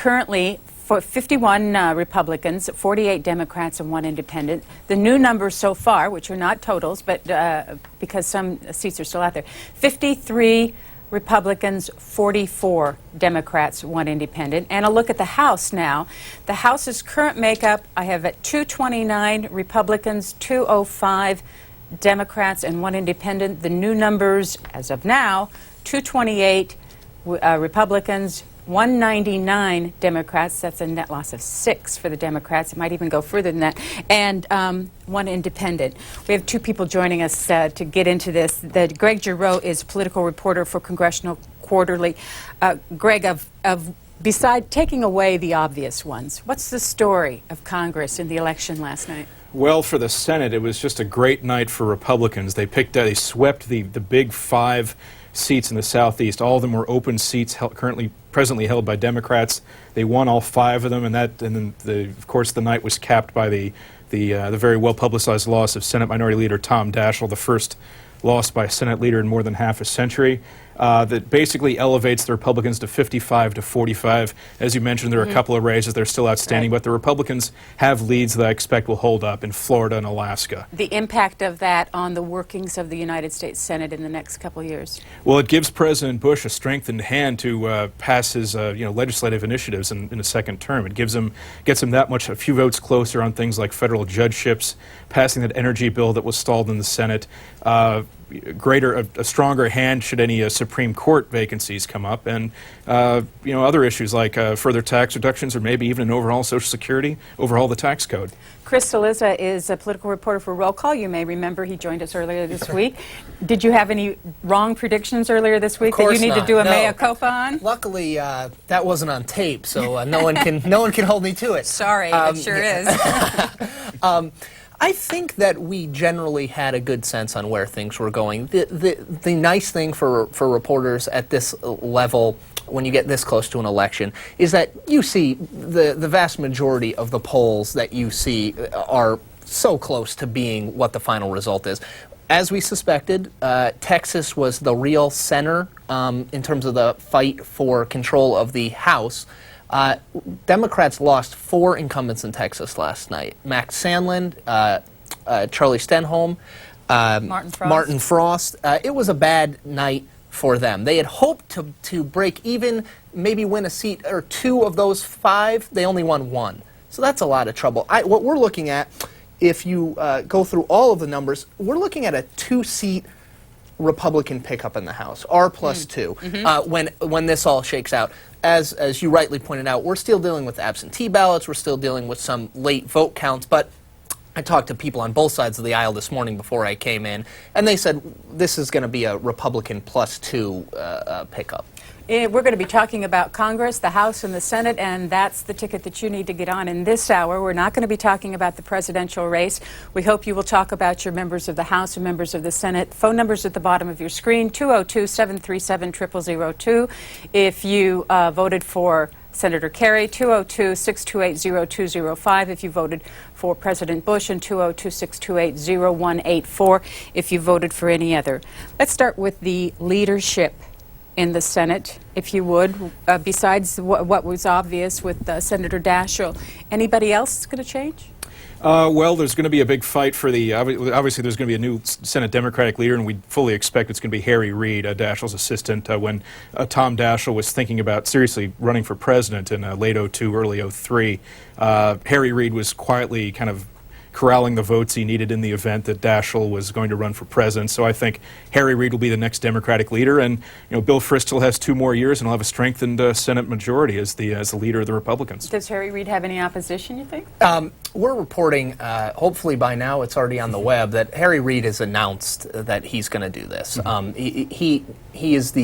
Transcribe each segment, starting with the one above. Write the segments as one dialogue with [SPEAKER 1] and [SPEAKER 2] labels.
[SPEAKER 1] currently for 51 Republicans, 48 Democrats, and 1 independent. The new numbers so far, which are not totals, but because some seats are still out there, 53 Republicans, 44 Democrats, 1 independent. And a look at the House now. The House's current makeup, I have at 229 Republicans, 205 Democrats, and 1 independent. The new numbers, as of now, 228 Republicans, 199 Democrats. That's a net loss of 6 for the Democrats. It might even go further than that. And 1 independent. We have 2 people joining us to get into this. Greg Giroux is political reporter for Congressional Quarterly. Greg, beside taking away the obvious ones, what's the story of Congress in the election last night?
[SPEAKER 2] Well, for the Senate, it was just a great night for Republicans. They swept the big 5 seats in the Southeast. All of them were open seats presently held by Democrats. They won all 5 of them, and then of course the night was capped by the very well publicized loss of Senate Minority Leader Tom Daschle, the first loss by a Senate leader in more than half a century. That basically elevates the Republicans to 55 to 45. As you mentioned, there are a couple of races that are still outstanding, but the Republicans have leads that I expect will hold up in Florida and Alaska.
[SPEAKER 1] The impact of that on the workings of the United States Senate in the next couple of years?
[SPEAKER 2] Well, it gives President Bush a strengthened hand to pass his legislative initiatives in a second term. It gets him a few votes closer on things like federal judgeships, passing that energy bill that was stalled in the Senate, a stronger hand should any Supreme Court vacancies come up, and other issues like further tax reductions or maybe even an overall Social Security, overhaul the tax code.
[SPEAKER 1] Chris Cillizza is a political reporter for Roll Call. You may remember he joined us earlier this week. Did you have any wrong predictions earlier this week that you need to do a mea culpa on?
[SPEAKER 3] Luckily, that wasn't on tape, so no one can hold me to it.
[SPEAKER 1] Sorry, it sure is.
[SPEAKER 3] I think that we generally had a good sense on where things were going. The nice thing for reporters at this level, when you get this close to an election, is that you see the vast majority of the polls that you see are so close to being what the final result is. As we suspected, Texas was the real center in terms of the fight for control of the House. Democrats lost 4 incumbents in Texas last night. Max Sandlin, Charlie Stenholm, Martin Frost. It was a bad night for them. They had hoped to break even, maybe win a seat or 2 of those 5. They only won 1. So that's a lot of trouble. What we're looking at, if you go through all of the numbers, we're looking at a 2-seat Republican pickup in the House, R plus 2, when this all shakes out. As you rightly pointed out, we're still dealing with absentee ballots, we're still dealing with some late vote counts, but I talked to people on both sides of the aisle this morning before I came in, and they said this is going to be a Republican plus 2 pickup.
[SPEAKER 1] We're going to be talking about Congress, the House, and the Senate, and that's the ticket that you need to get on in this hour. We're not going to be talking about the presidential race. We hope you will talk about your members of the House and members of the Senate. Phone numbers at the bottom of your screen, 202-737-0002. If you voted for Senator Kerry, 202-628-0205 if you voted for President Bush, and 202-628-0184 if you voted for any other. Let's start with the leadership in the Senate, if you would, besides what was obvious with Senator Daschle. Anybody else that's going to change?
[SPEAKER 2] Well, there's going to be a big fight for obviously there's going to be a new Senate Democratic leader, and we fully expect it's going to be Harry Reid, Daschle's assistant. When Tom Daschle was thinking about seriously running for president in late 02, early 03, Harry Reid was quietly kind of corralling the votes he needed in the event that Daschle was going to run for president. So I think Harry Reid will be the next Democratic leader, and Bill Frist still has 2 more years, and he'll have a strengthened Senate majority as the leader of the Republicans.
[SPEAKER 1] Does Harry Reid have any opposition, you think?
[SPEAKER 3] We're reporting, hopefully by now it's already on the web, that Harry Reid has announced that he's going to do this. He is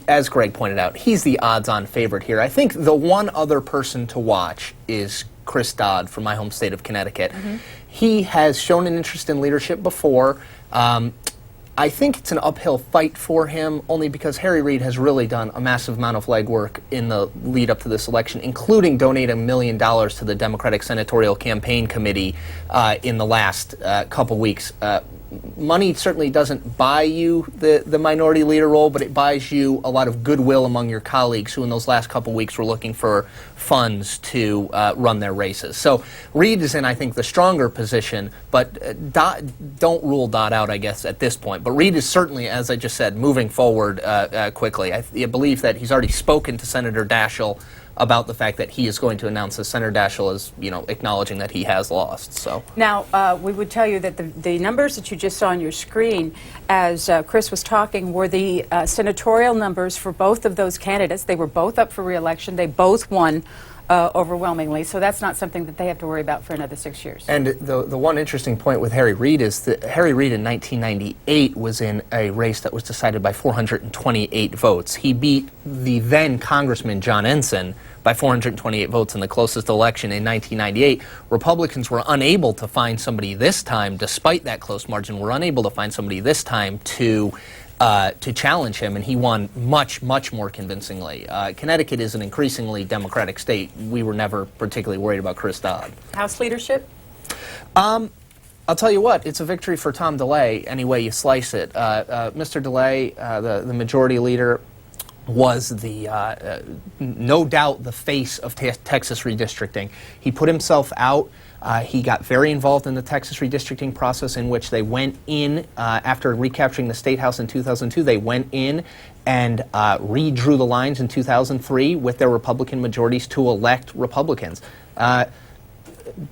[SPEAKER 3] as Greg pointed out, he's the odds-on favorite here. I think the one other person to watch is Chris Dodd from my home state of Connecticut. He has shown an interest in leadership before. I think it's an uphill fight for him, only because Harry Reid has really done a massive amount of legwork in the lead up to this election, including donating $1 million to the Democratic Senatorial Campaign Committee in the last couple weeks. money certainly doesn't buy you the minority leader role, but it buys you a lot of goodwill among your colleagues who in those last couple weeks were looking for funds to run their races. So Reid is in, I think, the stronger position, but don't rule Dodd out, I guess, at this point. But Reid is certainly, as I just said, moving forward quickly. I believe that he's already spoken to Senator Daschle about the fact that he is going to announce that Senator Daschle is, acknowledging that he has lost. So
[SPEAKER 1] now, we would tell you that the numbers that you just saw on your screen as Chris was talking were the senatorial numbers for both of those candidates. They were both up for re-election. They both won overwhelmingly, so that's not something that they have to worry about for another 6 years.
[SPEAKER 3] And the one interesting point with Harry Reid is that Harry Reid in 1998 was in a race that was decided by 428 votes. He beat the then Congressman John Ensign by 428 votes in the closest election in 1998. Republicans were unable to find somebody this time, despite that close margin, were unable to find somebody this time to challenge him, and he won much, much more convincingly. Connecticut is an increasingly Democratic state. We were never particularly worried about Chris Dodd.
[SPEAKER 1] House leadership?
[SPEAKER 3] I'll tell you what, it's a victory for Tom DeLay any way you slice it. Mr. DeLay, the majority leader, was no doubt the face of Texas redistricting. He put himself out. He got very involved in the Texas redistricting process, in which they went in, after recapturing the State House in 2002, they went in and redrew the lines in 2003 with their Republican majorities to elect Republicans.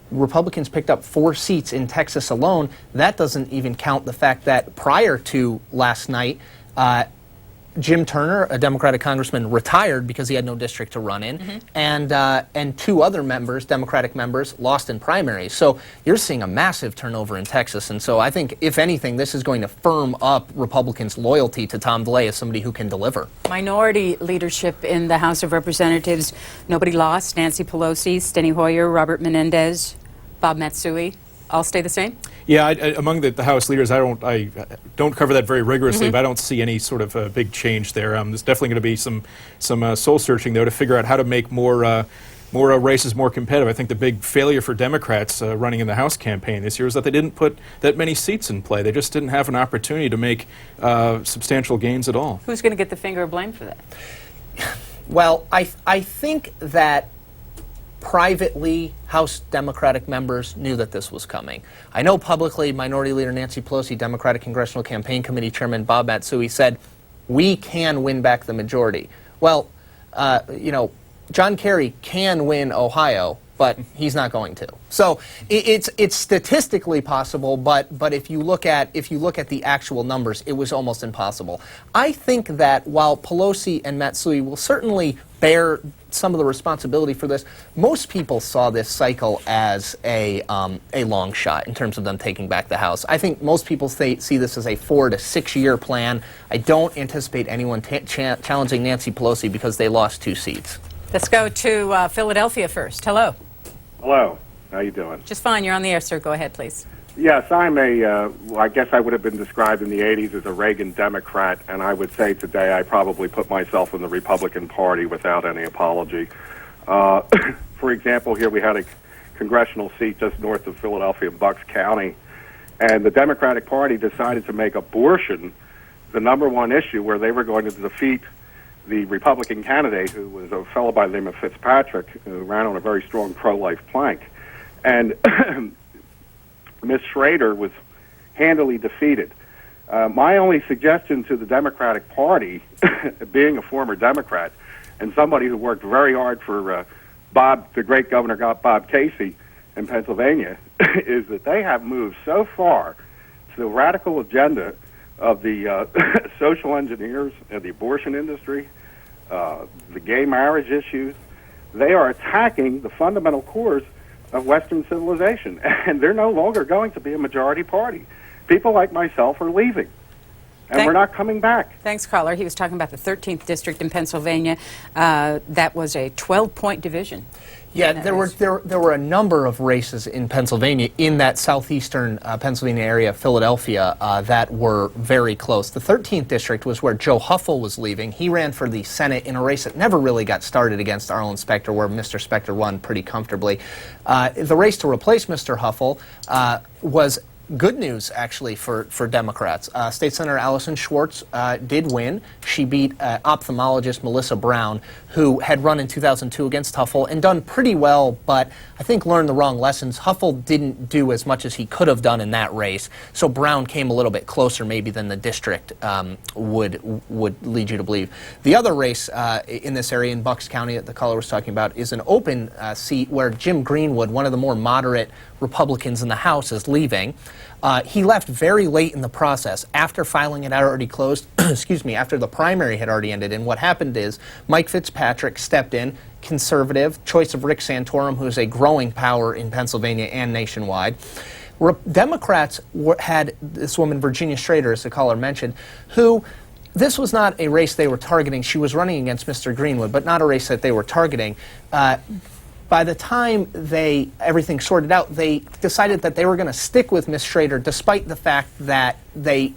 [SPEAKER 3] Republicans picked up 4 seats in Texas alone. That doesn't even count the fact that prior to last night, Jim Turner, a Democratic congressman, retired because he had no district to run in, and 2 other members, Democratic members, lost in primaries. So you're seeing a massive turnover in Texas, and so I think, if anything, this is going to firm up Republicans' loyalty to Tom DeLay as somebody who can deliver.
[SPEAKER 1] Minority leadership in the House of Representatives, nobody lost. Nancy Pelosi, Steny Hoyer, Robert Menendez, Bob Matsui, all stay the same?
[SPEAKER 2] Yeah, among the House leaders, I don't cover that very rigorously, but I don't see any sort of big change there. There's definitely going to be some soul searching, though, to figure out how to make more races more competitive. I think the big failure for Democrats running in the House campaign this year was that they didn't put that many seats in play. They just didn't have an opportunity to make substantial gains at all.
[SPEAKER 1] Who's going to get the finger of blame for that?
[SPEAKER 3] Well, I think that privately, House Democratic members knew that this was coming. I know publicly, Minority Leader Nancy Pelosi, Democratic Congressional Campaign Committee Chairman Bob Matsui said, we can win back the majority. Well, John Kerry can win Ohio, but he's not going to. So it's statistically possible, but if you look at the actual numbers, it was almost impossible. I think that while Pelosi and Matsui will certainly bear some of the responsibility for this, most people saw this cycle as a long shot in terms of them taking back the House. I think most people see this as a 4 to 6 year plan. I don't anticipate anyone challenging Nancy Pelosi because they lost 2 seats.
[SPEAKER 1] Let's go to Philadelphia first. Hello.
[SPEAKER 4] Hello. How you doing?
[SPEAKER 1] Just fine. You're on the air, sir. Go ahead, please.
[SPEAKER 4] Yes, I'm I guess I would have been described in the 80s as a Reagan Democrat, and I would say today I probably put myself in the Republican Party without any apology. For example, here we had a congressional seat just north of Philadelphia, Bucks County, and the Democratic Party decided to make abortion the #1 issue, where they were going to defeat the Republican candidate, who was a fellow by the name of Fitzpatrick, who ran on a very strong pro-life plank. And Ms. Schrader was handily defeated. My only suggestion to the Democratic Party, being a former Democrat and somebody who worked very hard for the great Governor Bob Casey in Pennsylvania, is that they have moved so far to the radical agenda of the social engineers and the abortion industry, the gay marriage issues. They are attacking the fundamental cores of Western civilization, and they're no longer going to be a majority party. People like myself are leaving, and we're not coming back.
[SPEAKER 1] Thanks, caller. He was talking about the 13th district in Pennsylvania. That was a 12-point division.
[SPEAKER 3] Yeah, there were a number of races in Pennsylvania, in that southeastern Pennsylvania area, Philadelphia, that were very close. The 13th district was where Joe Huffle was leaving. He ran for the Senate in a race that never really got started against Arlen Specter, where Mr. Specter won pretty comfortably. The race to replace Mr. Huffle was good news, actually, for Democrats. State Senator Allison Schwartz did win. She beat ophthalmologist Melissa Brown, who had run in 2002 against Huffle and done pretty well, but I think learned the wrong lessons. Huffle didn't do as much as he could have done in that race, so Brown came a little bit closer maybe than the district would lead you to believe. The other race in this area in Bucks County that the caller was talking about is an open seat where Jim Greenwood, one of the more moderate Republicans in the House, is leaving. He left very late in the process after filing had already closed, excuse me, after the primary had already ended. And what happened is Mike Fitzpatrick stepped in, conservative, choice of Rick Santorum, who is a growing power in Pennsylvania and nationwide. Democrats had this woman, Virginia Schrader, as the caller mentioned, who, this was not a race they were targeting. She was running against Mr. Greenwood, but not a race that they were targeting. By the time everything sorted out, they decided that they were going to stick with Ms. Schrader, despite the fact that they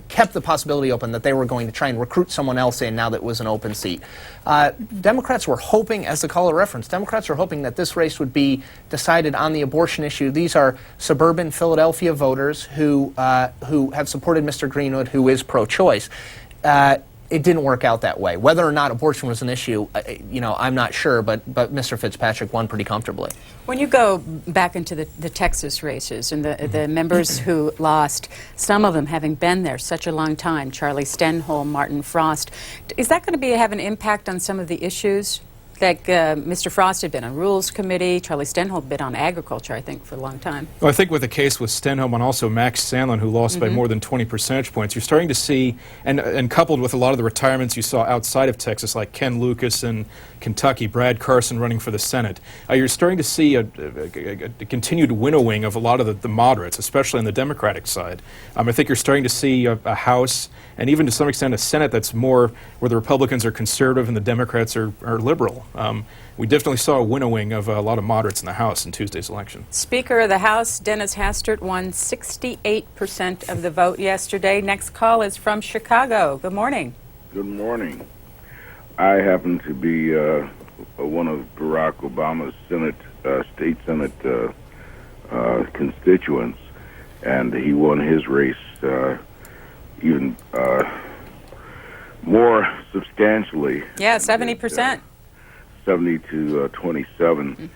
[SPEAKER 3] kept the possibility open that they were going to try and recruit someone else in now that it was an open seat. Democrats were hoping, as the caller referenced, Democrats were hoping that this race would be decided on the abortion issue. These are suburban Philadelphia voters who have supported Mr. Greenwood, who is pro-choice. It didn't work out that way. Whether or not abortion was an issue, I'm not sure, but Mr. Fitzpatrick won pretty comfortably.
[SPEAKER 1] When you go back into the Texas races and the members who lost, some of them having been there such a long time, Charlie Stenholm, Martin Frost, is that going to have an impact on some of the issues? Like Mr. Frost had been on Rules Committee, Charlie Stenholm had been on Agriculture, I think, for a long time.
[SPEAKER 2] Well, I think with the case with Stenholm and also Max Sandlin, who lost by more than 20 percentage points, you're starting to see, and coupled with a lot of the retirements you saw outside of Texas, like Ken Lucas in Kentucky, Brad Carson running for the Senate, you're starting to see a continued winnowing of a lot of the moderates, especially on the Democratic side. I think you're starting to see a House and even to some extent a Senate that's more where the Republicans are conservative and the Democrats are liberal. We definitely saw a winnowing of a lot of moderates in the House in Tuesday's election.
[SPEAKER 1] Speaker of the House, Dennis Hastert, won 68% of the vote yesterday. Next call is from Chicago. Good morning.
[SPEAKER 5] Good morning. I happen to be one of Barack Obama's state Senate constituents, and he won his race even more substantially.
[SPEAKER 1] Yeah, 70%.
[SPEAKER 5] 70 to 27.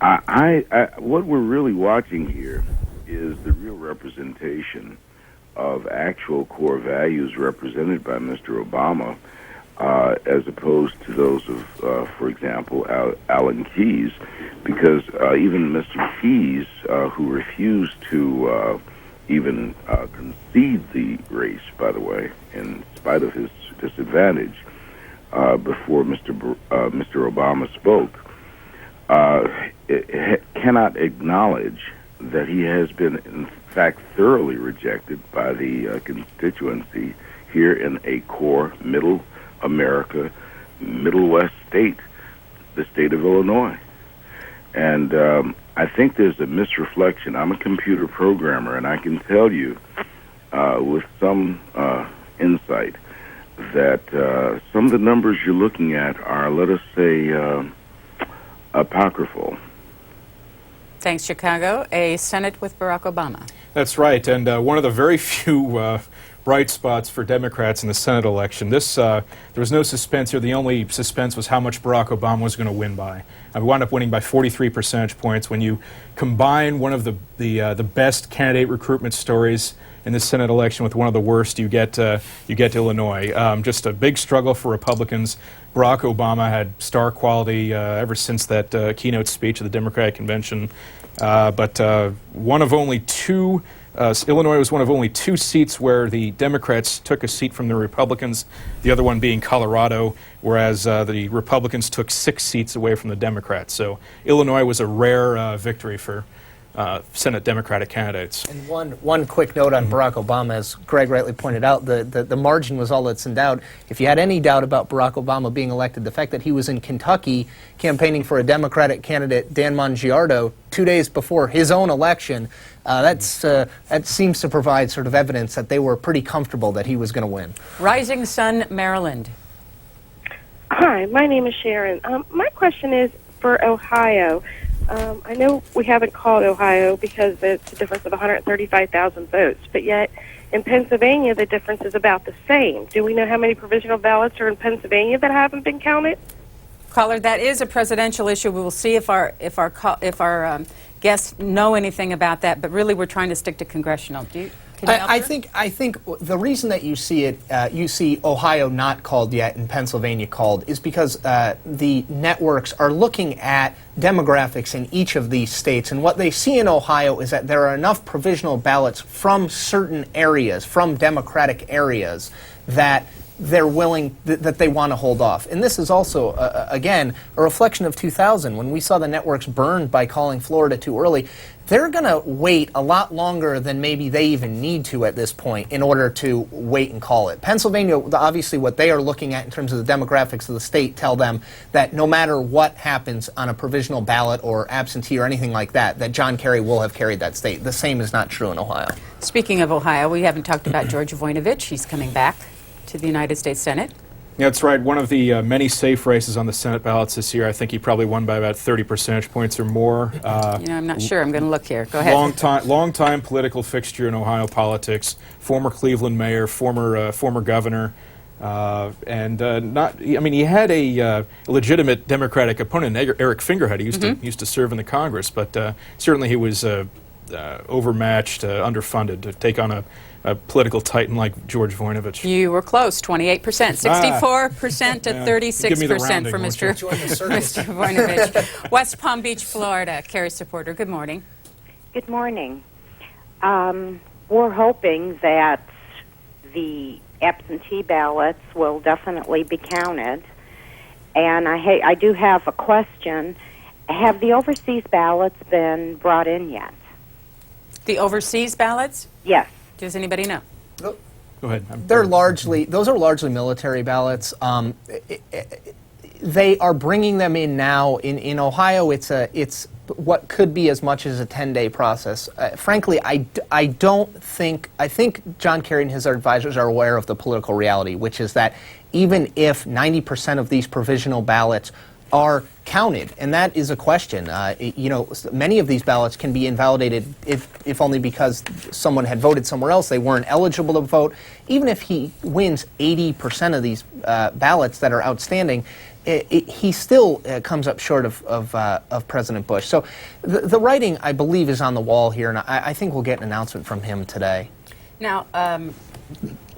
[SPEAKER 5] What we're really watching here is the real representation of actual core values represented by Mr. Obama, as opposed to those of, for example, Alan Keyes, because even Mr. Keyes, who refused to even concede the race, by the way, in spite of his disadvantage, before Mr. Obama spoke, cannot acknowledge that he has been, in fact, thoroughly rejected by the constituency here in a core Middle America, Middle West state, the state of Illinois. And I think there's a misreflection. I'm a computer programmer, and I can tell you with some insight that some of the numbers you're looking at are, let us say, apocryphal.
[SPEAKER 1] Thanks, Chicago. A Senate with Barack Obama.
[SPEAKER 2] That's right, and one of the very few bright spots for Democrats in the Senate election. There was no suspense here. The only suspense was how much Barack Obama was going to win by. We wound up winning by 43 percentage points. When you combine one of the best candidate recruitment stories in the Senate election with one of the worst, you get to Illinois. Just a big struggle for Republicans. Barack Obama had star quality ever since that keynote speech at the Democratic Convention, but one of only two. Illinois was one of only two seats where the Democrats took a seat from the Republicans, the other one being Colorado, whereas the Republicans took 6 seats away from the Democrats. So Illinois was a rare victory for Senate Democratic candidates.
[SPEAKER 3] And one quick note on Barack Obama, as Greg rightly pointed out, the margin was all that's in doubt. If you had any doubt about Barack Obama being elected, the fact that he was in Kentucky campaigning for a Democratic candidate, Dan Mangiardo, 2 days before his own election, that seems to provide sort of evidence that they were pretty comfortable that he was going to win.
[SPEAKER 1] Rising Sun, Maryland.
[SPEAKER 6] Hi, my name is Sharon. My question is for Ohio. I know we haven't called Ohio because it's a difference of 135,000 votes, but yet in Pennsylvania the difference is about the same. Do we know how many provisional ballots are in Pennsylvania that haven't been counted?
[SPEAKER 1] Caller, that is a presidential issue. We will see if our guests know anything about that. But really, we're trying to stick to congressional. Can you help
[SPEAKER 3] I
[SPEAKER 1] her?
[SPEAKER 3] think the reason that you see Ohio not called yet and Pennsylvania called is because the networks are looking at demographics in each of these states, and what they see in Ohio is that there are enough provisional ballots from certain areas, from Democratic areas, that they're willing, that they want to hold off. And this is also, again, a reflection of 2000, when we saw the networks burned by calling Florida too early. They're going to wait a lot longer than maybe they even need to at this point in order to wait and call it. Pennsylvania, obviously what they are looking at in terms of the demographics of the state tell them that no matter what happens on a provisional ballot or absentee or anything like that, that John Kerry will have carried that state. The same is not true in Ohio.
[SPEAKER 1] Speaking of Ohio, we haven't talked about George Voinovich. He's coming back to the United States Senate.
[SPEAKER 2] Yeah, that's right. One of the many safe races on the Senate ballots this year. I think he probably won by about 30 percentage points or more.
[SPEAKER 1] I'm not sure. I'm going to look here. Go ahead.
[SPEAKER 2] Long time political fixture in Ohio politics. Former Cleveland mayor, former governor, and he had a legitimate Democratic opponent, Eric Fingerhead. He used to serve in the Congress, but certainly he was overmatched, underfunded to take on a political titan like George Voinovich.
[SPEAKER 1] You were close, 28%, 64% to 36% for Mr. Voinovich. West Palm Beach, Florida. Carrie's supporter, good morning.
[SPEAKER 7] Good morning. We're hoping that the absentee ballots will definitely be counted. And I do have a question. Have the overseas ballots been brought in yet?
[SPEAKER 1] The overseas ballots?
[SPEAKER 7] Yes.
[SPEAKER 1] Does anybody know?
[SPEAKER 2] Go ahead.
[SPEAKER 3] Those are largely military ballots. They are bringing them in now. In Ohio, it's what could be as much as a 10-day process. Frankly, I think John Kerry and his advisors are aware of the political reality, which is that even if 90% of these provisional ballots are counted, and that is a question. Many of these ballots can be invalidated if only because someone had voted somewhere else, they weren't eligible to vote. Even if he wins 80% of these ballots that are outstanding, he still comes up short of President Bush. So the writing, I believe, is on the wall here, and I think we'll get an announcement from him today.
[SPEAKER 1] Now,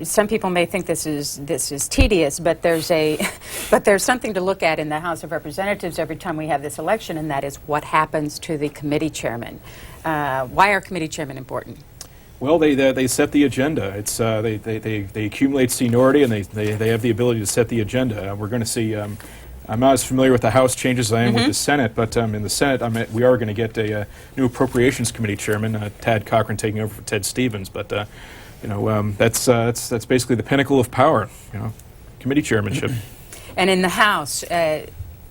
[SPEAKER 1] some people may think this is tedious, but there's something to look at in the House of Representatives every time we have this election, and that is what happens to the committee chairman. Why are committee chairmen important?
[SPEAKER 2] Well, they set the agenda. It's they accumulate seniority, and they have the ability to set the agenda. We're going to see. I'm not as familiar with the House changes as I am with the Senate, but in the Senate, we are going to get a new Appropriations Committee chairman, Tad Cochran, taking over for Ted Stevens. But that's basically the pinnacle of power. Committee chairmanship.
[SPEAKER 1] And in the House,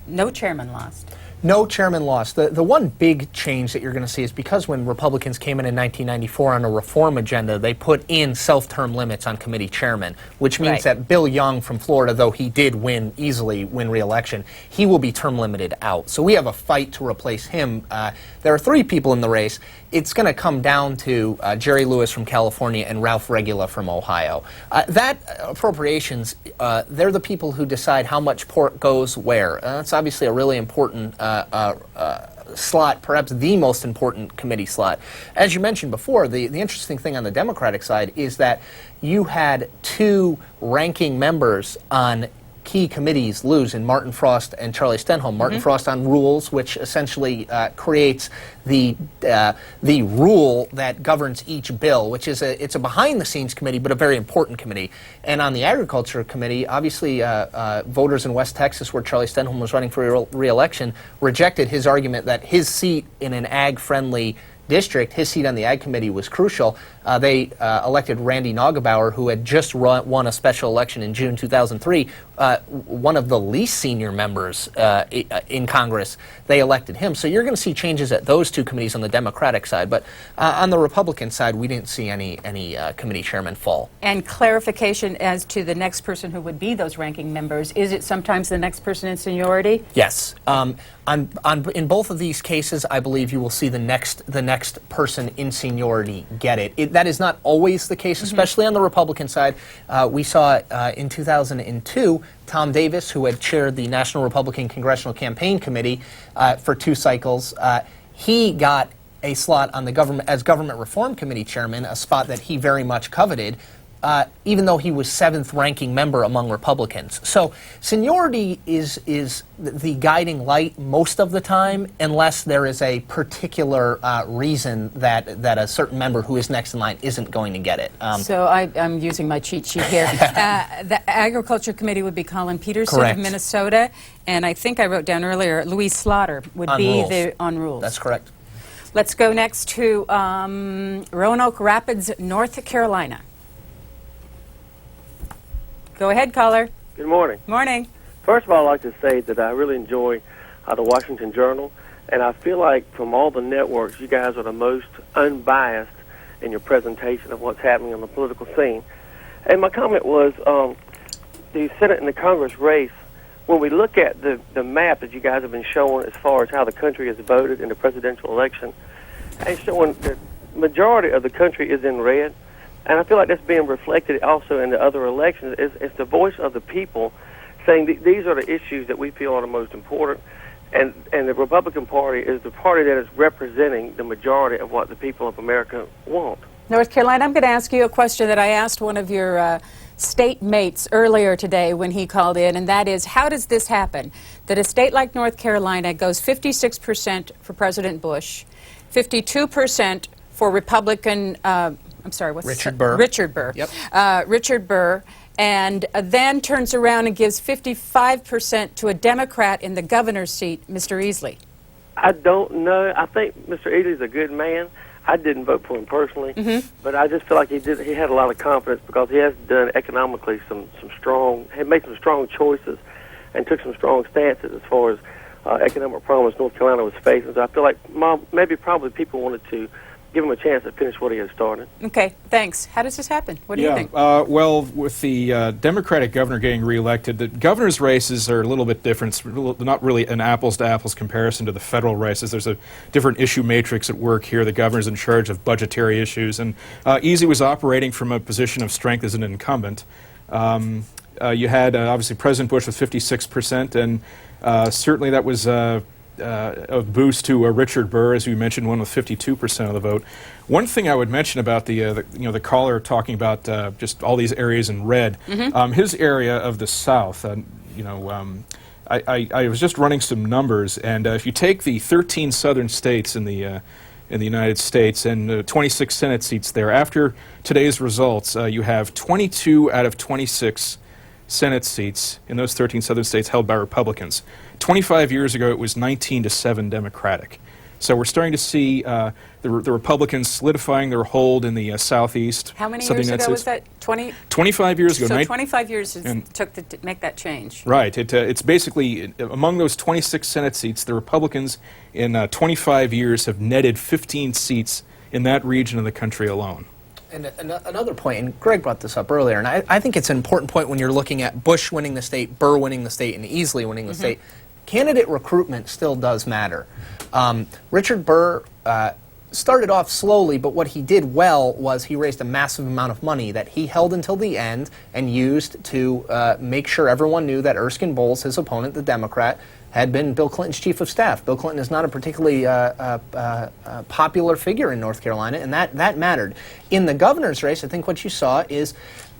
[SPEAKER 1] no chairman lost.
[SPEAKER 3] No chairman lost. The one big change that you're going to see is because when Republicans came in 1994 on a reform agenda, they put in self-term limits on committee chairmen, which means that Bill Young from Florida, though he did easily win re-election, he will be term limited out. So we have a fight to replace him. There are three people in the race. It's going to come down to Jerry Lewis from California and Ralph Regula from Ohio. That appropriations, they're the people who decide how much pork goes where. That's obviously a really important slot, perhaps the most important committee slot. As you mentioned before, the interesting thing on the Democratic side is that you had two ranking members on key committees lose in Martin Frost and Charlie Stenholm. Martin Frost on rules, which essentially creates the rule that governs each bill, which is it's a behind-the-scenes committee, but a very important committee. And on the Agriculture Committee, obviously voters in West Texas, where Charlie Stenholm was running for re-election, rejected his argument that his seat in an ag-friendly district, his seat on the Ag Committee was crucial. They elected Randy Neugebauer, who had just won a special election in June 2003, one of the least senior members in Congress. They elected him. So you're going to see changes at those two committees on the Democratic side. But on the Republican side, we didn't see any committee chairman fall.
[SPEAKER 1] And clarification as to the next person who would be those ranking members. Is it sometimes the next person in seniority?
[SPEAKER 3] Yes. In both of these cases, I believe you will see the next person in seniority get it. That is not always the case, especially on the Republican side. We saw in 2002, Tom Davis, who had chaired the National Republican Congressional Campaign Committee for 2 cycles, he got a slot on the Government Reform Committee chairman, a spot that he very much coveted, even though he was 7th ranking member among Republicans. So seniority is the guiding light most of the time, unless there is a particular reason that a certain member who is next in line isn't going to get it.
[SPEAKER 1] So I'm using my cheat sheet here. The Agriculture Committee would be Colin Peterson
[SPEAKER 3] Correct.
[SPEAKER 1] of Minnesota, and I think I wrote down earlier, Louise Slaughter would
[SPEAKER 3] On
[SPEAKER 1] be
[SPEAKER 3] rules.
[SPEAKER 1] on rules.
[SPEAKER 3] That's correct.
[SPEAKER 1] Let's go next to Roanoke Rapids, North Carolina. Go ahead, caller.
[SPEAKER 8] Good morning.
[SPEAKER 1] Morning.
[SPEAKER 8] First of all, I'd like to say that I really enjoy the Washington Journal, and I feel like from all the networks, you guys are the most unbiased in your presentation of what's happening on the political scene. And my comment was the Senate and the Congress race, when we look at the map that you guys have been showing as far as how the country has voted in the presidential election, and showing the majority of the country is in red. And I feel like that's being reflected also in the other elections. It's the voice of the people saying these are the issues that we feel are the most important. And the Republican Party is the party that is representing the majority of what the people of America want.
[SPEAKER 1] North Carolina, I'm going to ask you a question that I asked one of your state mates earlier today when he called in, and that is, how does this happen? That a state like North Carolina goes 56% for President Bush, 52% for Republican
[SPEAKER 3] Richard Burr.
[SPEAKER 1] Richard Burr.
[SPEAKER 3] Yep.
[SPEAKER 1] Richard Burr, and then turns around and gives 55% to a Democrat in the governor's seat, Mr. Easley.
[SPEAKER 8] I don't know. I think Mr. Easley's a good man. I didn't vote for him personally, but I just feel like he had a lot of confidence because he has done economically had made some strong choices and took some strong stances as far as economic problems North Carolina was facing. So I feel like probably people wanted to give him a chance to finish what he had started.
[SPEAKER 1] Okay, thanks. How does this happen? What do you think?
[SPEAKER 2] Well, with the Democratic governor getting reelected, the governor's races are a little bit different. It's not really an apples-to-apples comparison to the federal races. There's a different issue matrix at work here. The governor's in charge of budgetary issues, and Easley was operating from a position of strength as an incumbent. You had, obviously, President Bush with 56%, and certainly that was a boost to Richard Burr, as you mentioned, one with 52% of the vote. One thing I would mention about the caller talking about just all these areas in red, his area of the South, I was just running some numbers, and if you take the 13 southern states in the United States and 26 Senate seats there, after today's results, you have 22 out of 26 Senate seats in those 13 southern states held by Republicans. 25 years ago, it was 19-7 Democratic. So we're starting to see the Republicans solidifying their hold in the Southeast.
[SPEAKER 1] How many years ago was that?
[SPEAKER 2] 25 years ago.
[SPEAKER 1] So 25 years took to make that change.
[SPEAKER 2] Right. It's basically, among those 26 Senate seats, the Republicans in 25 years have netted 15 seats in that region of the country alone.
[SPEAKER 3] And another point, and Greg brought this up earlier, and I think it's an important point when you're looking at Bush winning the state, Burr winning the state, and Easley winning the state. Candidate recruitment still does matter. Richard Burr started off slowly, but what he did well was he raised a massive amount of money that he held until the end and used to make sure everyone knew that Erskine Bowles, his opponent, the Democrat, had been Bill Clinton's chief of staff. Bill Clinton is not a particularly popular figure in North Carolina, and that mattered. In the governor's race, I think what you saw is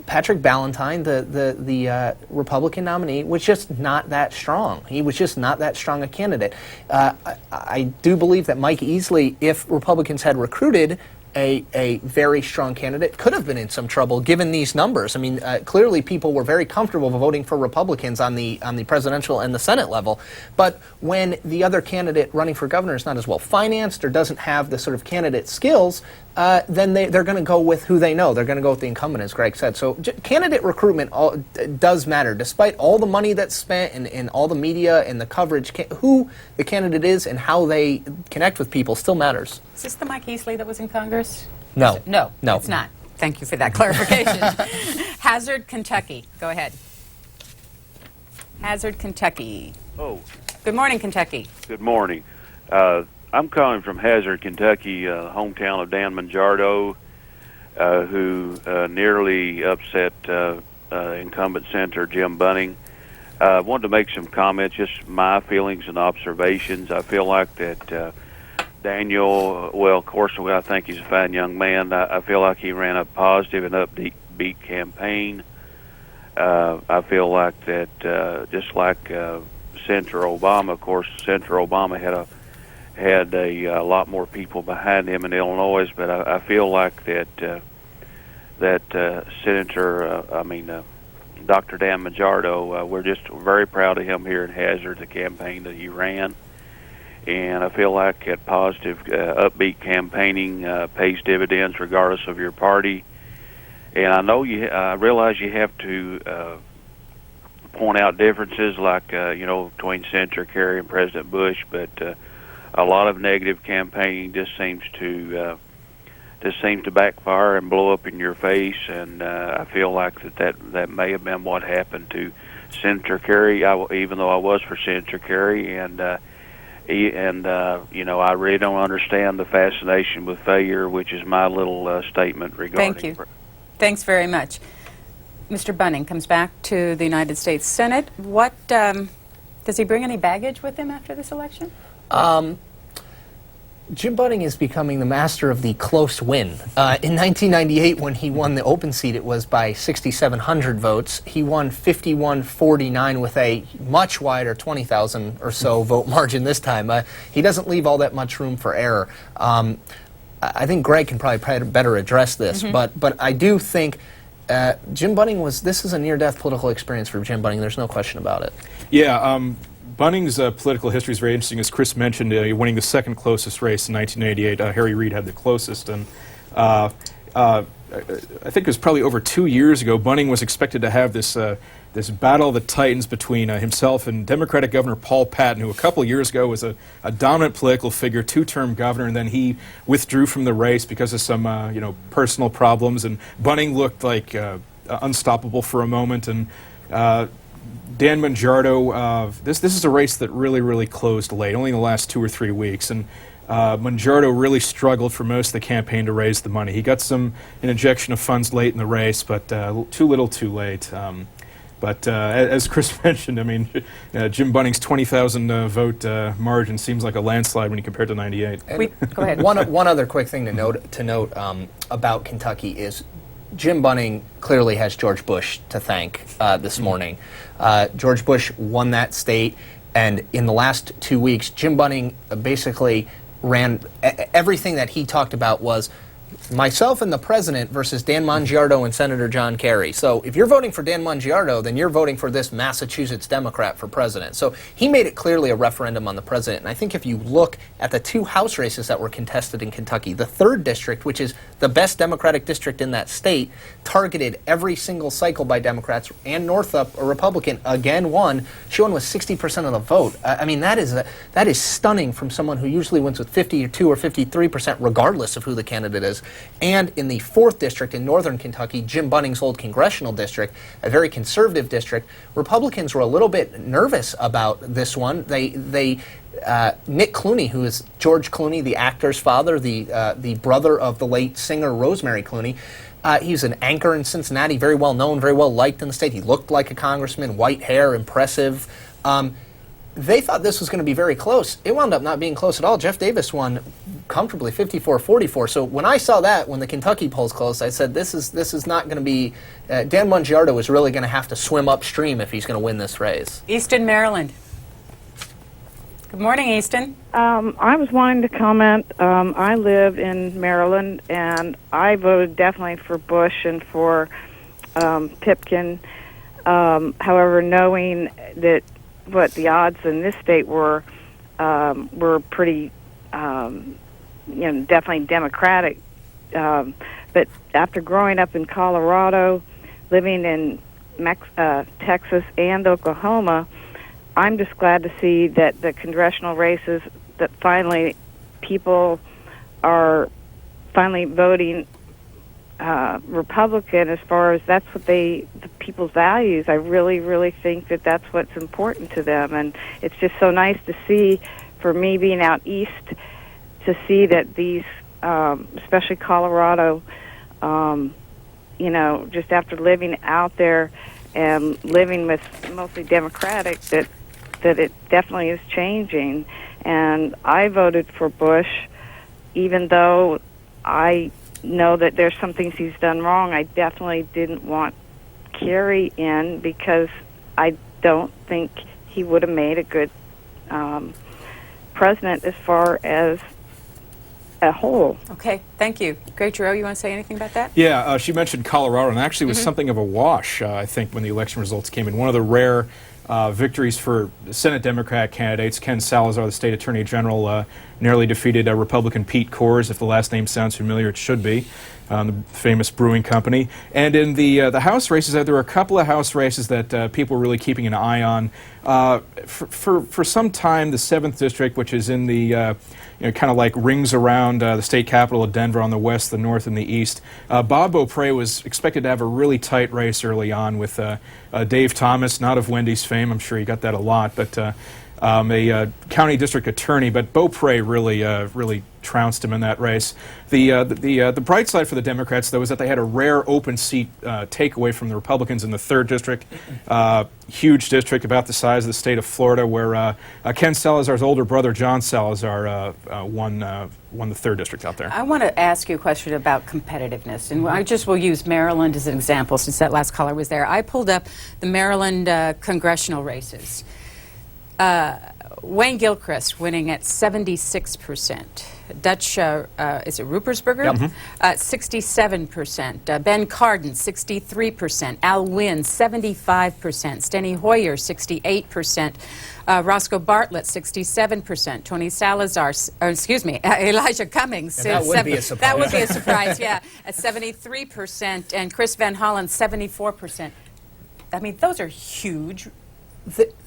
[SPEAKER 3] Patrick Ballantyne, the Republican nominee, was just not that strong. He was just not that strong a candidate. I do believe that Mike Easley, if Republicans had recruited a very strong candidate, could have been in some trouble given these numbers. I mean, clearly people were very comfortable voting for Republicans on the presidential and the Senate level, but when the other candidate running for governor is not as well financed or doesn't have the sort of candidate skills, then they're going to go with who they know. They're going to go with the incumbent, as Greg said. So candidate recruitment does matter. Despite all the money that's spent and all the media and the coverage, who the candidate is and how they connect with people still matters.
[SPEAKER 1] Is this the Mike Easley that was in Congress?
[SPEAKER 3] No.
[SPEAKER 1] No,
[SPEAKER 3] No.
[SPEAKER 1] it's not. Thank you for that clarification. Hazard, Kentucky. Go ahead. Hazard, Kentucky.
[SPEAKER 9] Oh,
[SPEAKER 1] Good morning, Kentucky.
[SPEAKER 9] good morning. I'm calling from Hazard, Kentucky, hometown of Dan Mangiardo, who nearly upset incumbent Senator Jim Bunning. I wanted to make some comments, just my feelings and observations. I feel like that Daniel, well, of course, I think he's a fine young man. I feel like he ran a positive and upbeat campaign. I feel like that just like Senator Obama, of course, Senator Obama had a lot more people behind him in Illinois, but I feel like that Dr. Dan Mangiardo, we're just very proud of him here in Hazard, the campaign that he ran, and I feel like that positive, upbeat campaigning pays dividends regardless of your party. And I know I realize you have to point out differences, like between Senator Kerry and President Bush, but a lot of negative campaigning just seems to backfire and blow up in your face. And I feel like that may have been what happened to Senator Kerry. Even though I was for Senator Kerry, and I really don't understand the fascination with failure, which is my little statement regarding.
[SPEAKER 1] Thank you. Thanks very much. Mr. Bunning comes back to the United States Senate. What does he bring any baggage with him after this election?
[SPEAKER 3] Jim Bunning is becoming the master of the close win. In 1998, when he won the open seat, it was by 6,700 votes. He won 51-49 with a much wider 20,000 or so vote margin this time. He doesn't leave all that much room for error. I think Greg can probably better address this, but I do think Jim Bunning this is a near-death political experience for Jim Bunning. There's no question about it.
[SPEAKER 2] Yeah, Bunning's political history is very interesting. As Chris mentioned, winning the second closest race in 1988. Harry Reid had the closest, and I think it was probably over 2 years ago, Bunning was expected to have this battle of the titans between himself and Democratic Governor Paul Patton, who a couple years ago was a dominant political figure, two-term governor, and then he withdrew from the race because of some personal problems, and Bunning looked like unstoppable for a moment. And Dan Mangiardo, this is a race that really closed late, only in the last 2 or 3 weeks, and Mangiardo really struggled for most of the campaign to raise the money. He got an injection of funds late in the race, but too little too late. But as Chris mentioned, I mean, Jim Bunning's 20,000 vote margin seems like a landslide when you compare it to 98.
[SPEAKER 1] Go ahead.
[SPEAKER 3] One other quick thing to note about Kentucky is Jim Bunning clearly has George Bush to thank this morning. George Bush won that state, and in the last 2 weeks, Jim Bunning basically ran everything that he talked about was myself and the president versus Dan Mangiardo and Senator John Kerry. So if you're voting for Dan Mangiardo, then you're voting for this Massachusetts Democrat for president. So he made it clearly a referendum on the president. And I think if you look at the 2 House races that were contested in Kentucky, the 3rd district, which is the best Democratic district in that state, targeted every single cycle by Democrats, and Northup, a Republican, again won. She won with 60% of the vote. I mean, that is stunning from someone who usually wins with 52 or 53%, regardless of who the candidate is. And in the 4th district in northern Kentucky, Jim Bunning's old congressional district, a very conservative district, Republicans were a little bit nervous about this one. Nick Clooney, who is George Clooney, the actor's father, the brother of the late singer Rosemary Clooney, he's an anchor in Cincinnati, very well known, very well liked in the state. He looked like a congressman, white hair, impressive. They thought this was going to be very close. It wound up not being close at all. Jeff Davis won comfortably 54-44. So when I saw that, when the Kentucky polls closed, I said, this is not going to be... Dan Mangiardo is really going to have to swim upstream if he's going to win this race.
[SPEAKER 1] Easton, Maryland. Good morning, Easton.
[SPEAKER 10] I was wanting to comment. I live in Maryland, and I voted definitely for Bush and for Pipkin. However, knowing that what the odds in this state were pretty, definitely Democratic But after growing up in Colorado, living in Texas and Oklahoma, I'm just glad to see that the congressional races, that finally people are finally voting Republican, as far as that's what the people's values. I really, really think that that's what's important to them, and it's just so nice to see, for me being out east, to see that these, especially Colorado, just after living out there and living with mostly Democratic, that it definitely is changing. And I voted for Bush, even though I know that there's some things he's done wrong. I definitely didn't want Kerry in because I don't think he would have made a good president as far as a whole.
[SPEAKER 1] Okay, thank you. Great, Jerome, you want to say anything about that?
[SPEAKER 2] Yeah, she mentioned Colorado, and actually was something of a wash, I think, when the election results came in. One of the rare victories for Senate Democrat candidates. Ken Salazar, the state attorney general, narrowly defeated Republican Pete Coors. If the last name sounds familiar, it should be. The famous brewing company. And in the House races, there were a couple of House races that people were really keeping an eye on. For some time, the 7th District, which is in the kind of like rings around the state capital of Denver on the west, the north, and the east. Bob Beaupre was expected to have a really tight race early on with Dave Thomas, not of Wendy's fame. I'm sure he got that a lot, but a county district attorney. But Beaupre really trounced him in that race. The bright side for the Democrats, though, is that they had a rare open seat takeaway from the Republicans in the 3rd District. Huge district, about the size of the state of Florida, where Ken Salazar's older brother, John Salazar, won the 3rd District out there.
[SPEAKER 1] I want to ask you a question about competitiveness, and I just will use Maryland as an example since that last caller was there. I pulled up the Maryland congressional races. Wayne Gilchrist winning at 76%. Dutch, is it Ruppersberger?
[SPEAKER 2] Yep.
[SPEAKER 1] 67%. Ben Cardin, 63%. Al Wynn, 75%. Steny Hoyer, 68%. Roscoe Bartlett, 67%. Tony Salazar, Elijah Cummings.
[SPEAKER 3] And that would be a surprise.
[SPEAKER 1] That would be a surprise, yeah, at 73%. And Chris Van Hollen, 74%. I mean, those are huge.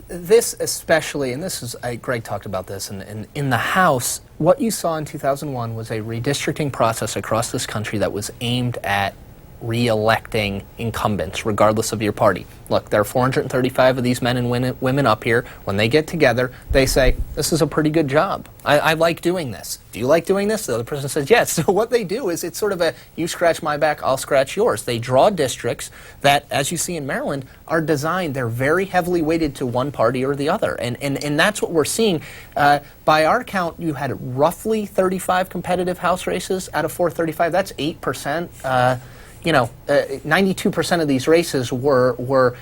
[SPEAKER 3] This especially, and this is, Greg talked about this, and in the House, what you saw in 2001 was a redistricting process across this country that was aimed at re-electing incumbents, regardless of your party. Look, there are 435 of these men and women up here. When they get together, they say, this is a pretty good job. I like doing this. Do you like doing this? The other person says, yes. So what they do is it's sort of a, you scratch my back, I'll scratch yours. They draw districts that, as you see in Maryland, are designed, they're very heavily weighted to one party or the other. And that's what we're seeing. By our count, you had roughly 35 competitive House races out of 435. That's 8%. 92% of these races were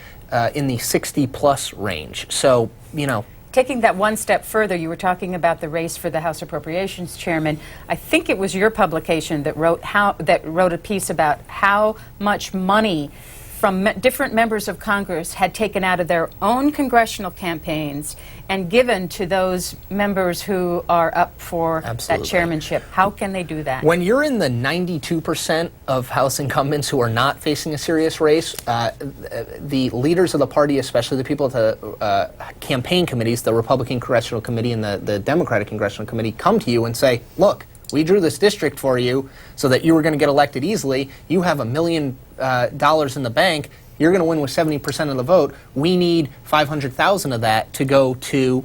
[SPEAKER 3] in the 60-plus range. So,
[SPEAKER 1] Taking that one step further, you were talking about the race for the House Appropriations Chairman. I think it was your publication that wrote a piece about how much money from different members of Congress had taken out of their own congressional campaigns and given to those members who are up for that chairmanship. How can they do that?
[SPEAKER 3] When you're in the 92% of House incumbents who are not facing a serious race, the leaders of the party, especially the people at the campaign committees, the Republican Congressional Committee and the Democratic Congressional Committee, come to you and say, look, we drew this district for you so that you were going to get elected easily. You have $1 million in the bank. You're going to win with 70% of the vote. We need 500,000 of that to go to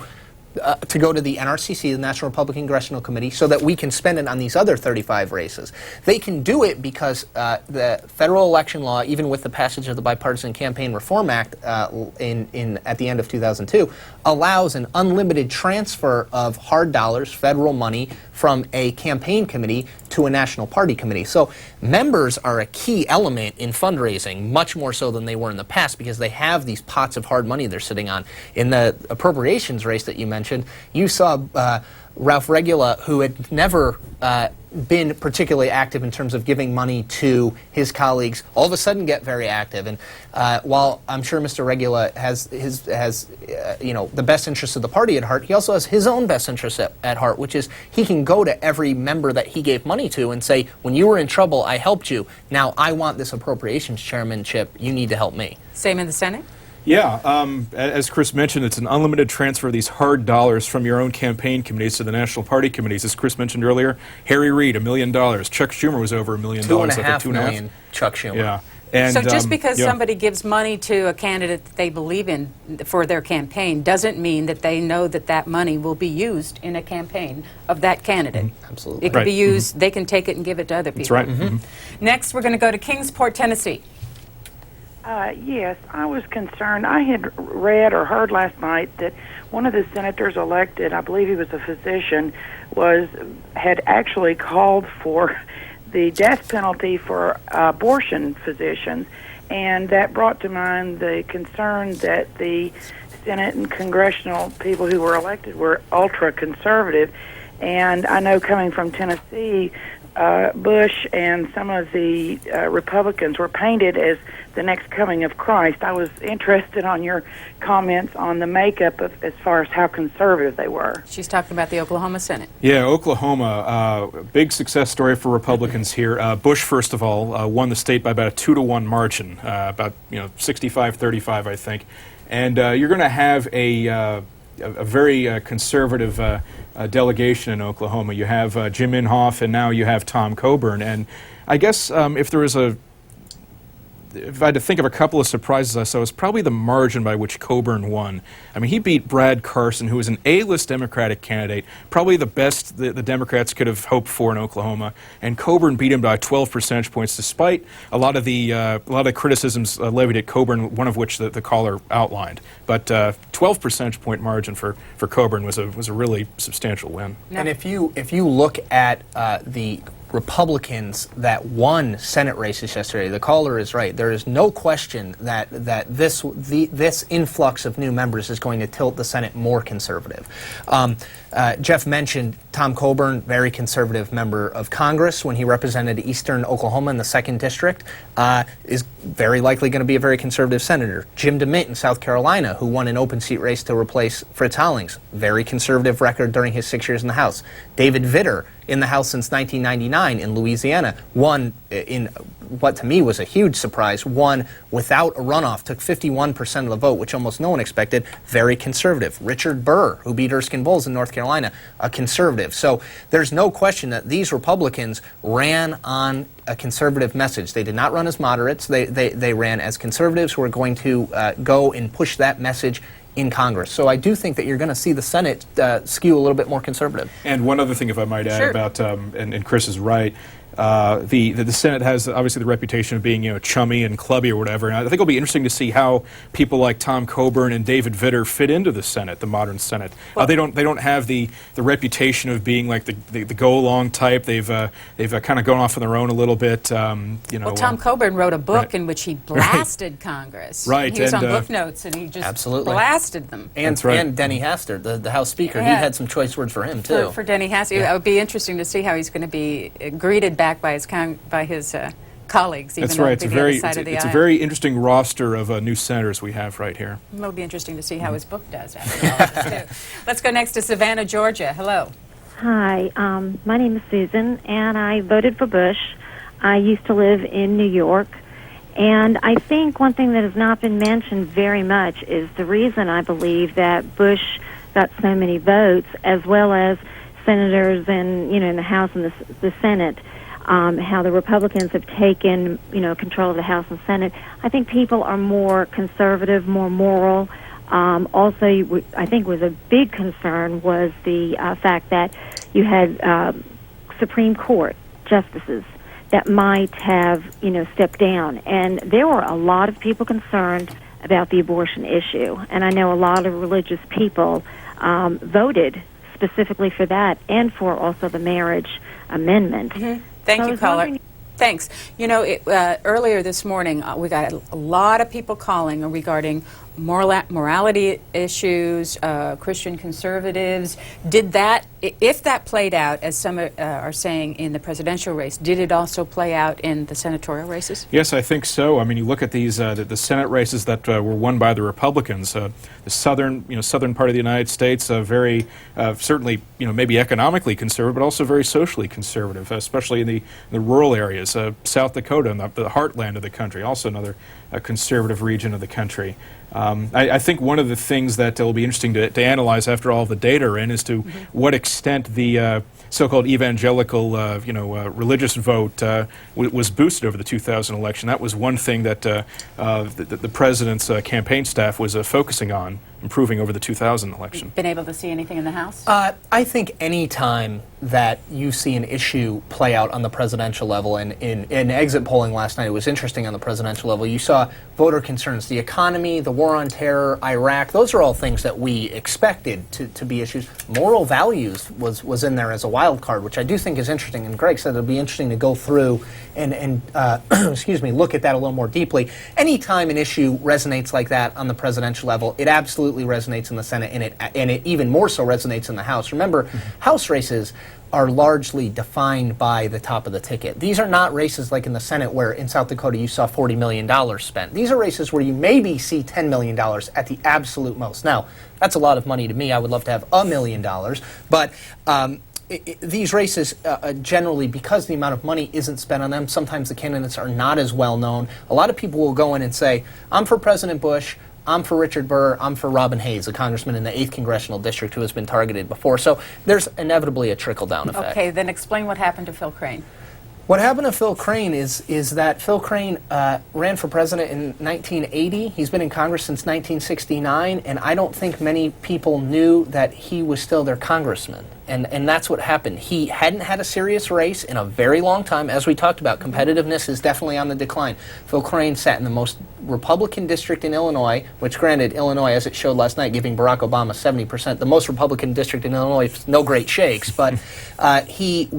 [SPEAKER 3] the NRCC, the National Republican Congressional Committee, so that we can spend it on these other 35 races. They can do it because the federal election law, even with the passage of the Bipartisan Campaign Reform Act at the end of 2002, allows an unlimited transfer of hard dollars, federal money, from a campaign committee to a national party committee. So members are a key element in fundraising, much more so than they were in the past, because they have these pots of hard money they're sitting on. In the appropriations race that you mentioned, you saw Ralph Regula, who had never been particularly active in terms of giving money to his colleagues, all of a sudden get very active. And while I'm sure Mr. Regula has the best interests of the party at heart, he also has his own best interests at heart, which is he can go to every member that he gave money to and say, when you were in trouble, I helped you. Now I want this appropriations chairmanship. You need to help me.
[SPEAKER 1] Same in the Senate?
[SPEAKER 2] Yeah, as Chris mentioned, it's an unlimited transfer of these hard dollars from your own campaign committees to the national party committees. As Chris mentioned earlier, Harry Reid, $1 million. Chuck Schumer was over $1 million.
[SPEAKER 3] $2.5 million, Chuck Schumer.
[SPEAKER 2] Yeah. And,
[SPEAKER 1] so just because somebody gives money to a candidate that they believe in for their campaign doesn't mean that they know that that money will be used in a campaign of that candidate.
[SPEAKER 3] Absolutely.
[SPEAKER 1] It can be used, they can take it and give it to other people.
[SPEAKER 2] That's right.
[SPEAKER 1] Next, we're going to go to Kingsport, Tennessee.
[SPEAKER 11] Yes, I was concerned. I had read or heard last night that one of the senators elected, I believe he was a physician, had actually called for the death penalty for abortion physicians, and that brought to mind the concern that the Senate and congressional people who were elected were ultra-conservative. And I know coming from Tennessee, Bush and some of the Republicans were painted as the next coming of Christ. I was interested on your comments on the makeup of as far as how conservative they were.
[SPEAKER 1] She's talking about the Oklahoma Senate.
[SPEAKER 2] Yeah, Oklahoma, big success story for Republicans here. Bush, first of all, won the state by about a 2-to-1 margin, about 65-35, I think. And you're going to have a very conservative delegation in Oklahoma. You have Jim Inhofe, and now you have Tom Coburn. And I guess if I had to think of a couple of surprises I saw, it's probably the margin by which Coburn won. I mean, he beat Brad Carson, who was an A-list Democratic candidate, probably the best the Democrats could have hoped for in Oklahoma, and Coburn beat him by 12 percentage points, despite a lot of the criticisms levied at Coburn, one of which the caller outlined. But 12 percentage point margin for Coburn was a really substantial win.
[SPEAKER 3] And if you look at the Republicans that won Senate races yesterday, the caller is right. There is no question that this influx of new members is going to tilt the Senate more conservative. Jeff mentioned Tom Coburn, very conservative member of Congress when he represented Eastern Oklahoma in the 2nd District, is very likely going to be a very conservative senator. Jim DeMint in South Carolina, who won an open seat race to replace Fritz Hollings, very conservative record during his 6 years in the House. David Vitter in the House since 1999 in Louisiana, won in what to me was a huge surprise, won without a runoff, took 51% of the vote, which almost no one expected, very conservative. Richard Burr, who beat Erskine Bowles in North Carolina, a conservative. So there's no question that these Republicans ran on a conservative message. They did not run as moderates. They ran as conservatives who are going to go and push that message in Congress. So I do think that you're going to see the Senate skew a little bit more conservative.
[SPEAKER 2] And one other thing, if I might add, about, and Chris is right, the Senate has obviously the reputation of being chummy and clubby or whatever. And I think it'll be interesting to see how people like Tom Coburn and David Vitter fit into the Senate, the modern Senate. Well, they don't have the reputation of being like the go along type. They've kind of gone off on their own a little bit.
[SPEAKER 1] Tom Coburn wrote a book in which he blasted Congress.
[SPEAKER 2] Right.
[SPEAKER 1] He was on book notes and he just blasted them.
[SPEAKER 3] And Denny Hastert, the House Speaker, he had some choice words for him too.
[SPEAKER 1] For Denny Hastert, it would be interesting to see how he's going to be greeted back by his colleagues, even though
[SPEAKER 2] That's right. It's a very interesting roster of new senators we have right here.
[SPEAKER 1] It'll be interesting to see how his book does after all of this, too. Let's go next to Savannah, Georgia. Hello.
[SPEAKER 12] Hi. My name is Susan, and I voted for Bush. I used to live in New York, and I think one thing that has not been mentioned very much is the reason I believe that Bush got so many votes, as well as senators and in the House and the Senate. How the Republicans have taken, control of the House and Senate. I think people are more conservative, more moral. Also, I think was a big concern was the fact that you had Supreme Court justices that might have, stepped down. And there were a lot of people concerned about the abortion issue. And I know a lot of religious people voted specifically for that and for also the marriage amendment.
[SPEAKER 1] Mm-hmm. Thank you, caller. Thanks. Earlier this morning, we got a lot of people calling regarding morality issues, Christian conservatives. Did that, if that played out, as some are saying in the presidential race, did it also play out in the senatorial races?
[SPEAKER 2] Yes, I think so. I mean, you look at these the Senate races that were won by the Republicans. The southern part of the United States, very certainly maybe economically conservative, but also very socially conservative, especially in the rural areas. South Dakota, and the heartland of the country, also another conservative region of the country. I think one of the things that will be interesting to analyze after all the data are in is to what extent the so-called evangelical, religious vote was boosted over the 2000 election. That was one thing that the president's campaign staff was focusing on, improving over the 2000 election.
[SPEAKER 1] Been able to see anything in the House?
[SPEAKER 3] I think any time that you see an issue play out on the presidential level, and in exit polling last night, it was interesting on the presidential level, you saw voter concerns, the economy, the war on terror, Iraq, those are all things that we expected to be issues. Moral values was in there as a wild card, which I do think is interesting, and Greg said it'll be interesting to go through and excuse me, look at that a little more deeply. Anytime an issue resonates like that on the presidential level, it absolutely resonates in the Senate, and it even more so resonates in the House. Remember, House races are largely defined by the top of the ticket. These are not races like in the Senate where in South Dakota you saw $40 million spent. These are races where you maybe see $10 million at the absolute most. Now, that's a lot of money to me. I would love to have $1 million, but these races generally, because the amount of money isn't spent on them, sometimes the candidates are not as well known. A lot of people will go in and say, I'm for President Bush, I'm for Richard Burr, I'm for Robin Hayes, a congressman in the 8th Congressional District who has been targeted before. So there's inevitably a trickle-down effect.
[SPEAKER 1] Okay, then explain what happened to Phil Crane.
[SPEAKER 3] What happened to Phil Crane is that Phil Crane ran for president in 1980. He's been in Congress since 1969, and I don't think many people knew that he was still their congressman. And that's what happened. He hadn't had a serious race in a very long time. As we talked about, competitiveness is definitely on the decline. Phil Crane sat in the most Republican district in Illinois, which granted, Illinois, as it showed last night, giving Barack Obama 70%, the most Republican district in Illinois, no great shakes, but he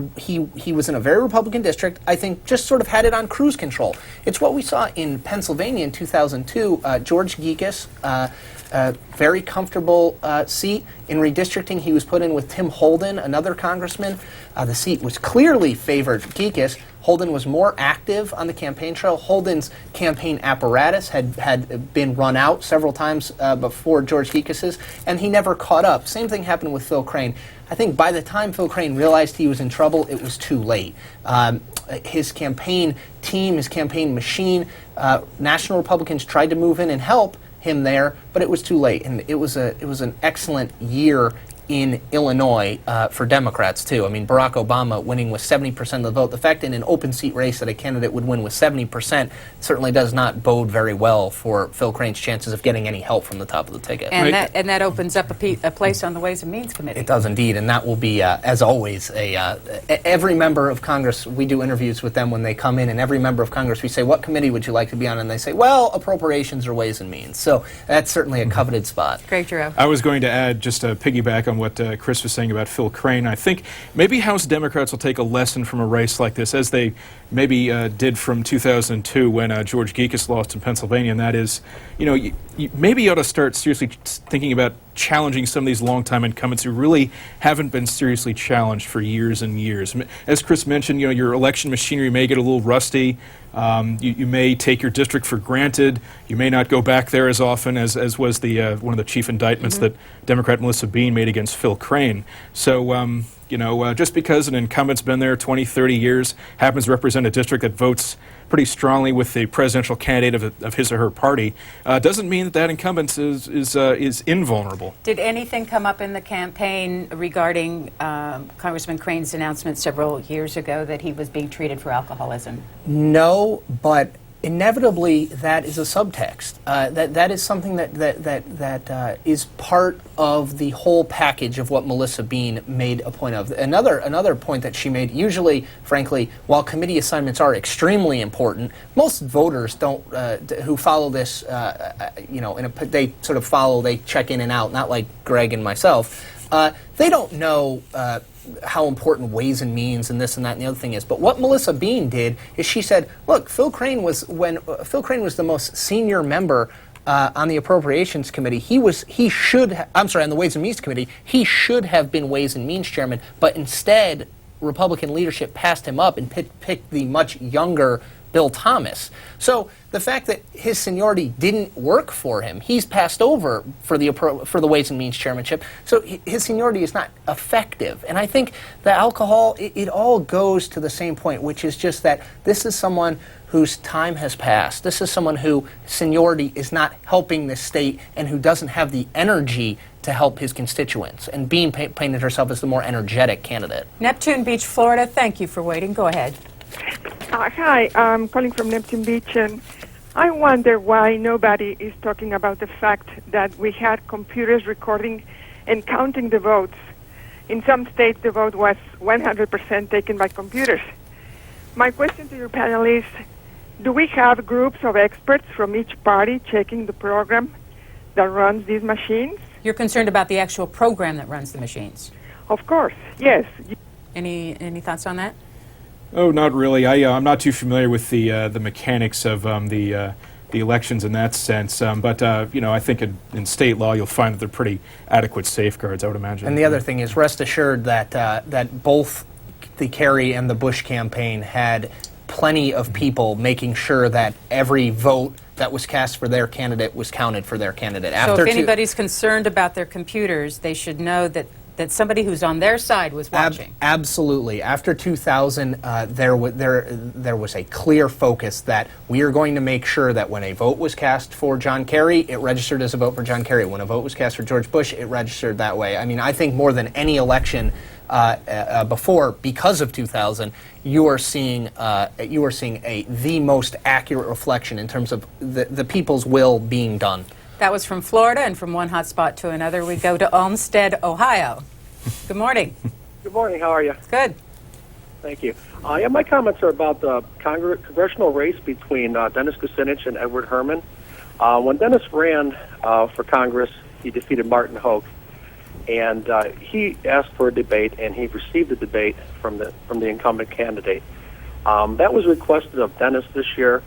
[SPEAKER 3] was in a very Republican district, I think just sort of had it on cruise control. It's what we saw in Pennsylvania in 2002. George Gekas, very comfortable seat. In redistricting, he was put in with Tim Holden, another congressman. The seat was clearly favored Gekas. Holden was more active on the campaign trail. Holden's campaign apparatus had been run out several times before George Gekas's, and he never caught up. Same thing happened with Phil Crane. I think by the time Phil Crane realized he was in trouble, it was too late. His campaign team, his campaign machine, national Republicans tried to move in and help him there, but it was too late, and it was an excellent year in Illinois for Democrats, too. I mean, Barack Obama winning with 70% of the vote. The fact in an open seat race that a candidate would win with 70% certainly does not bode very well for Phil Crane's chances of getting any help from the top of the ticket.
[SPEAKER 1] And that opens up a place on the Ways and Means Committee.
[SPEAKER 3] It does indeed, and that will be, as always, every member of Congress, we do interviews with them when they come in, and every member of Congress, we say, what committee would you like to be on? And they say, well, appropriations or Ways and Means. So that's certainly a coveted spot.
[SPEAKER 1] Greg Giroux.
[SPEAKER 2] I was going to add, just to piggyback on what Chris was saying about Phil Crane, I think maybe House Democrats will take a lesson from a race like this, as they maybe did from 2002 when George Gekas lost in Pennsylvania, and that is, you maybe you ought to start seriously thinking about challenging some of these longtime incumbents who really haven't been seriously challenged for years and years. As Chris mentioned, your election machinery may get a little rusty. You may take your district for granted. You may not go back there as often as was the one of the chief indictments that Democrat Melissa Bean made against Phil Crane. So, just because an incumbent's been there 20, 30 years, happens to represent a district that votes pretty strongly with the presidential candidate of his or her party, doesn't mean that incumbent is invulnerable.
[SPEAKER 1] Did anything come up in the campaign regarding Congressman Crane's announcement several years ago that he was being treated for alcoholism?
[SPEAKER 3] No, but inevitably that is a subtext. That is something that is part of the whole package of what Melissa Bean made a point of. Another point that she made, usually, frankly, while committee assignments are extremely important, most voters don't who follow this, they sort of follow, they check in and out, not like Greg and myself. They don't know how important Ways and Means and this and that and the other thing is. But what Melissa Bean did is she said, look, Phil Crane was the most senior member on the Appropriations Committee, on the Ways and Means Committee, he should have been Ways and Means Chairman, but instead, Republican leadership passed him up and picked the much younger Bill Thomas. So the fact that his seniority didn't work for him, he's passed over for the Ways and Means Chairmanship, so his seniority is not effective. And I think the alcohol, it all goes to the same point, which is just that this is someone whose time has passed. This is someone who seniority is not helping the state and who doesn't have the energy to help his constituents. And Bean painted herself as the more energetic candidate.
[SPEAKER 1] Neptune Beach, Florida, thank you for waiting. Go ahead.
[SPEAKER 13] Hi, I'm calling from Neptune Beach, and I wonder why nobody is talking about the fact that we had computers recording and counting the votes. In some states, the vote was 100% taken by computers. My question to your panel is, do we have groups of experts from each party checking the program that runs these machines?
[SPEAKER 1] You're concerned about the actual program that runs the machines?
[SPEAKER 13] Of course, yes.
[SPEAKER 1] Any thoughts on that?
[SPEAKER 2] Oh, not really. I'm not too familiar with the mechanics of the elections in that sense. But I think in state law you'll find that they're pretty adequate safeguards, I would imagine.
[SPEAKER 3] And the other thing is, rest assured that that both the Kerry and the Bush campaign had plenty of people making sure that every vote that was cast for their candidate was counted for their candidate.
[SPEAKER 1] So if anybody's concerned about their computers, they should know that somebody who's on their side was watching.
[SPEAKER 3] Absolutely. After 2000, there was a clear focus that we are going to make sure that when a vote was cast for John Kerry, it registered as a vote for John Kerry. When a vote was cast for George Bush, it registered that way. I mean, I think more than any election before, because of 2000, you are seeing the most accurate reflection in terms of the people's will being done.
[SPEAKER 1] That was from Florida, and from one hot spot to another, we go to Olmsted, Ohio. Good morning.
[SPEAKER 14] Good morning. How are you?
[SPEAKER 1] Good.
[SPEAKER 14] Thank you. My comments are about the congressional race between Dennis Kucinich and Edward Herman. When Dennis ran for Congress, he defeated Martin Hoke, and he asked for a debate, and he received a debate from the incumbent candidate. That was requested of Dennis this year.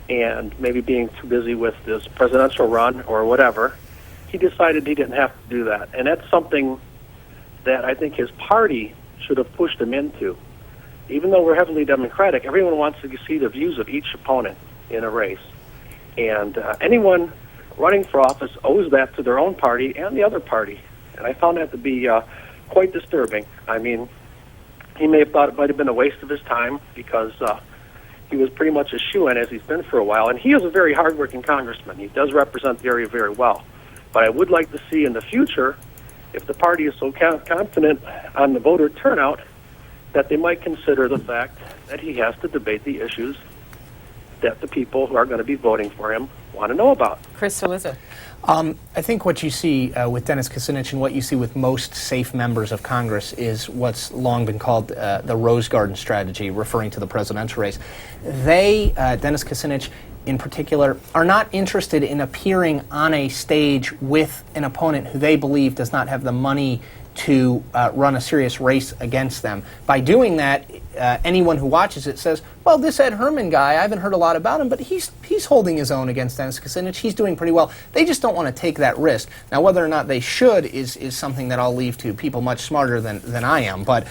[SPEAKER 14] And maybe being too busy with this presidential run or whatever, he decided he didn't have to do that. And that's something that I think his party should have pushed him into. Even though we're heavily Democratic, everyone wants to see the views of each opponent in a race. And anyone running for office owes that to their own party and the other party. And I found that to be quite disturbing. I mean, he may have thought it might have been a waste of his time because he was pretty much a shoo-in, as he's been for a while, and he is a very hard-working congressman. He does represent the area very well. But I would like to see in the future, if the party is so confident on the voter turnout, that they might consider the fact that he has to debate the issues that the people who are going to be voting for him want to know about.
[SPEAKER 1] Chris Cillizza.
[SPEAKER 3] I think what you see with Dennis Kucinich and what you see with most safe members of Congress is what's long been called the Rose Garden strategy, referring to the presidential race. Dennis Kucinich in particular, are not interested in appearing on a stage with an opponent who they believe does not have the money to run a serious race against them. By doing that, anyone who watches it says, well, this Ed Herman guy, I haven't heard a lot about him, but he's holding his own against Dennis Kucinich. He's doing pretty well. They just don't want to take that risk. Now, whether or not they should is something that I'll leave to people much smarter than I am, but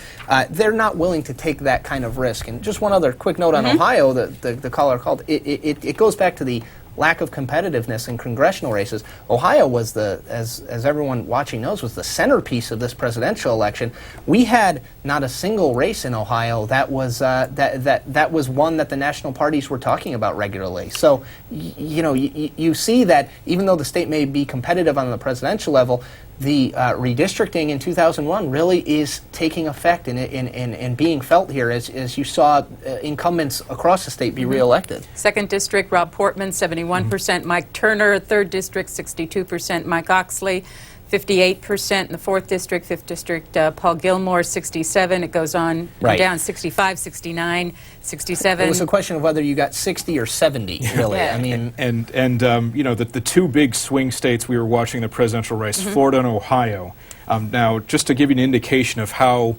[SPEAKER 3] they're not willing to take that kind of risk. And just one other quick note on Ohio, the caller called, it goes back to the lack of competitiveness in congressional races. Ohio was as everyone watching knows, was the centerpiece of this presidential election. We had not a single race in Ohio that was that was one that the national parties were talking about regularly. So you see that even though the state may be competitive on the presidential level, the redistricting in 2001 really is taking effect and being felt here as you saw incumbents across the state be reelected.
[SPEAKER 1] 2nd District, Rob Portman, 71%. Mike Turner, 3rd District, 62%. Mike Oxley, 58%. In the 4th District, 5th District, Paul Gilmore, 67. It goes on down, 65, 69, 67.
[SPEAKER 3] It was a question of whether you got 60 or 70, really.
[SPEAKER 1] Yeah.
[SPEAKER 3] I mean,
[SPEAKER 2] the two big swing states we were watching the presidential race, Florida and Ohio. Now, just to give you an indication of how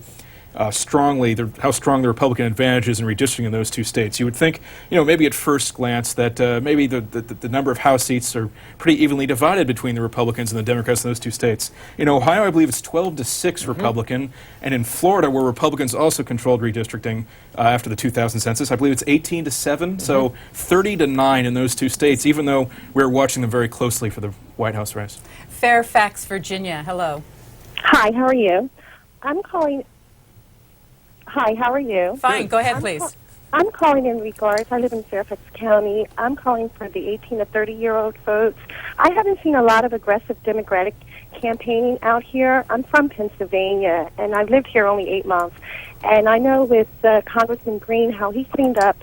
[SPEAKER 2] how strong the Republican advantage is in redistricting in those two states. You would think, maybe at first glance that maybe the number of House seats are pretty evenly divided between the Republicans and the Democrats in those two states. In Ohio, I believe it's 12-6 Republican, and in Florida, where Republicans also controlled redistricting after the 2000 census, I believe it's 18-7, so 30-9 in those two states, even though we're watching them very closely for the White House race.
[SPEAKER 1] Fairfax, Virginia. Hello.
[SPEAKER 15] Hi, how are you? I'm calling. Hi, how are you?
[SPEAKER 1] Fine, go ahead, please.
[SPEAKER 15] I'm calling in regards. I live in Fairfax County. I'm calling for the 18 to 30-year-old votes. I haven't seen a lot of aggressive Democratic campaigning out here. I'm from Pennsylvania, and I've lived here only 8 months. And I know with Congressman Green how he cleaned up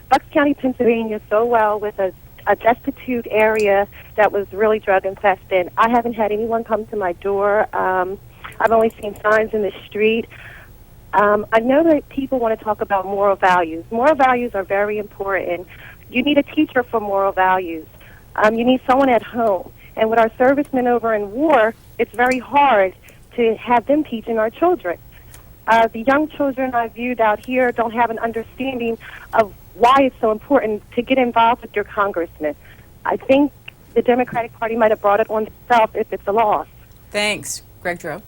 [SPEAKER 15] Bucks County, Pennsylvania so well with a destitute area that was really drug infested. I haven't had anyone come to my door. I've only seen signs in the street. I know that people want to talk about moral values. Moral values are very important. You need a teacher for moral values. You need someone at home. And with our servicemen over in war, it's very hard to have them teaching our children. The young children I viewed out here don't have an understanding of why it's so important to get involved with your congressman. I think the Democratic Party might have brought it on itself if it's a loss.
[SPEAKER 1] Thanks. Greg Drow.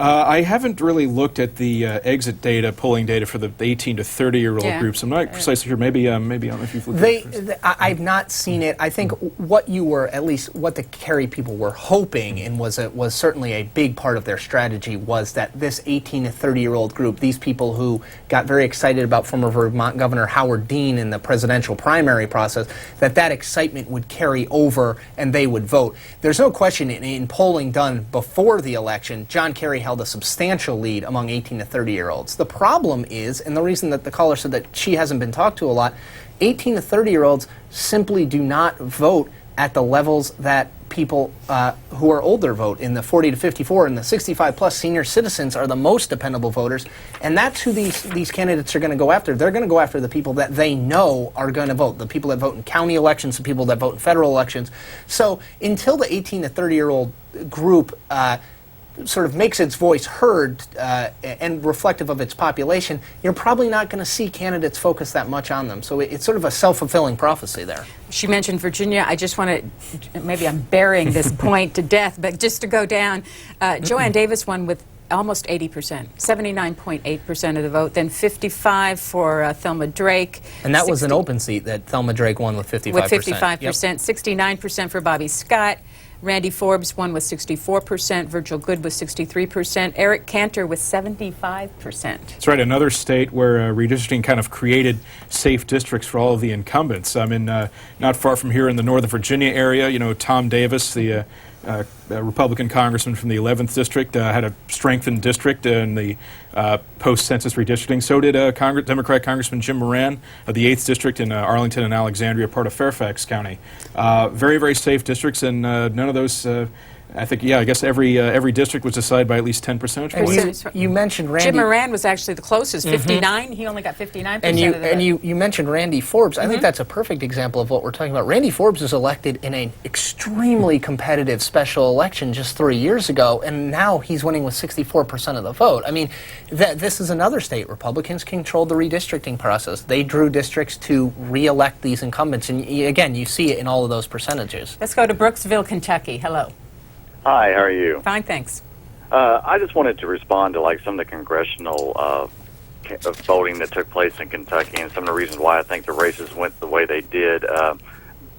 [SPEAKER 2] I haven't really looked at the exit data, polling data for the 18 to 30-year-old groups. I'm not precisely sure. Maybe I don't know if you've looked at it.
[SPEAKER 3] I've not seen it. I think what the Kerry people were hoping, and was certainly a big part of their strategy, was that this 18 to 30-year-old group, these people who got very excited about former Vermont Governor Howard Dean in the presidential primary process, that excitement would carry over and they would vote. There's no question in polling done before the election, John Kerry held a substantial lead among 18 to 30-year-olds. The problem is, and the reason that the caller said that she hasn't been talked to a lot, 18 to 30-year-olds simply do not vote at the levels that people who are older vote. In the 40 to 54 and the 65-plus senior citizens are the most dependable voters, and that's who these candidates are going to go after. They're going to go after the people that they know are going to vote, the people that vote in county elections, the people that vote in federal elections. So until the 18 to 30-year-old group sort of makes its voice heard and reflective of its population, you're probably not going to see candidates focus that much on them. So it's sort of a self-fulfilling prophecy there.
[SPEAKER 1] She mentioned Virginia. I just want to, maybe I'm burying this point to death, but just to go down, Joanne Davis won with almost 80%, 79.8% of the vote, then 55 for Thelma Drake.
[SPEAKER 3] And that was an open seat that Thelma Drake won with 55%.
[SPEAKER 1] With 55%, yep. 69% for Bobby Scott. Randy Forbes won with 64%, Virgil Good with 63%, Eric Cantor with 75%.
[SPEAKER 2] That's right, another state where redistricting kind of created safe districts for all of the incumbents. I mean, not far from here in the Northern Virginia area, Tom Davis, the Republican congressman from the 11th district, had a strengthened district in the post-census redistricting. So did Democrat Congressman Jim Moran of the 8th district in Arlington and Alexandria, part of Fairfax County. Very, very safe districts, and none of those. I guess every district was decided by at least 10 percentage points.
[SPEAKER 3] You mentioned Randy.
[SPEAKER 1] Jim Moran was actually the closest, 59. He only got 59% of the vote.
[SPEAKER 3] And you mentioned Randy Forbes. I think that's a perfect example of what we're talking about. Randy Forbes was elected in an extremely competitive special election just 3 years ago, and now he's winning with 64% of the vote. I mean, this is another state. Republicans controlled the redistricting process. They drew districts to re-elect these incumbents, and again, you see it in all of those percentages.
[SPEAKER 1] Let's go to Brooksville, Kentucky. Hello.
[SPEAKER 16] Hi, how are you?
[SPEAKER 1] Fine, thanks.
[SPEAKER 16] I just wanted to respond to some of the congressional voting that took place in Kentucky and some of the reasons why I think the races went the way they did.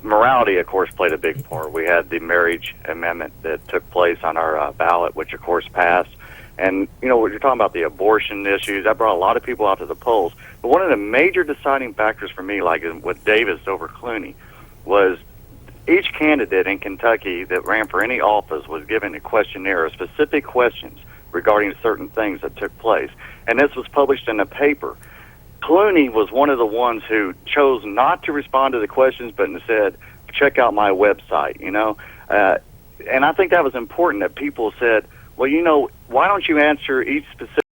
[SPEAKER 16] Morality, of course, played a big part. We had the marriage amendment that took place on our ballot, which, of course, passed. And, when you're talking about the abortion issues, that brought a lot of people out to the polls. But one of the major deciding factors for me, like with Davis over Clooney, was each candidate in Kentucky that ran for any office was given a questionnaire of specific questions regarding certain things that took place. And this was published in a paper. Clooney was one of the ones who chose not to respond to the questions, but instead, check out my website, and I think that was important that people said, well, why don't you answer each specific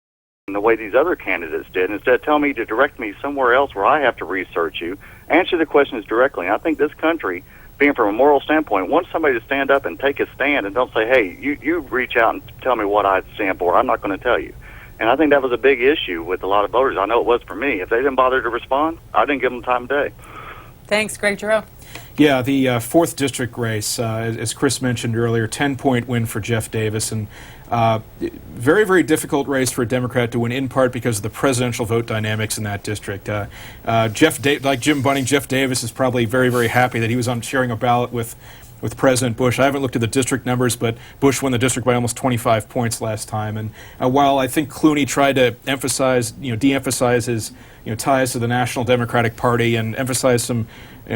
[SPEAKER 16] in the way these other candidates did? Instead, tell me to direct me somewhere else where I have to research you. Answer the questions directly. And I think this country, being from a moral standpoint, wants somebody to stand up and take a stand and don't say, hey, you reach out and tell me what I stand for. I'm not going to tell you. And I think that was a big issue with a lot of voters. I know it was for me. If they didn't bother to respond, I didn't give them time of day.
[SPEAKER 1] Thanks, Greg Giroux.
[SPEAKER 2] Yeah, the 4th District race, as Chris mentioned earlier, 10-point win for Jeff Davis, and very, very difficult race for a Democrat to win, in part because of the presidential vote dynamics in that district. Like Jim Bunning, Jeff Davis is probably very, very happy that he was on sharing a ballot with President Bush. I haven't looked at the district numbers, but Bush won the district by almost 25 points last time. And while I think Clooney tried to emphasize, de-emphasize his ties to the National Democratic Party and emphasize some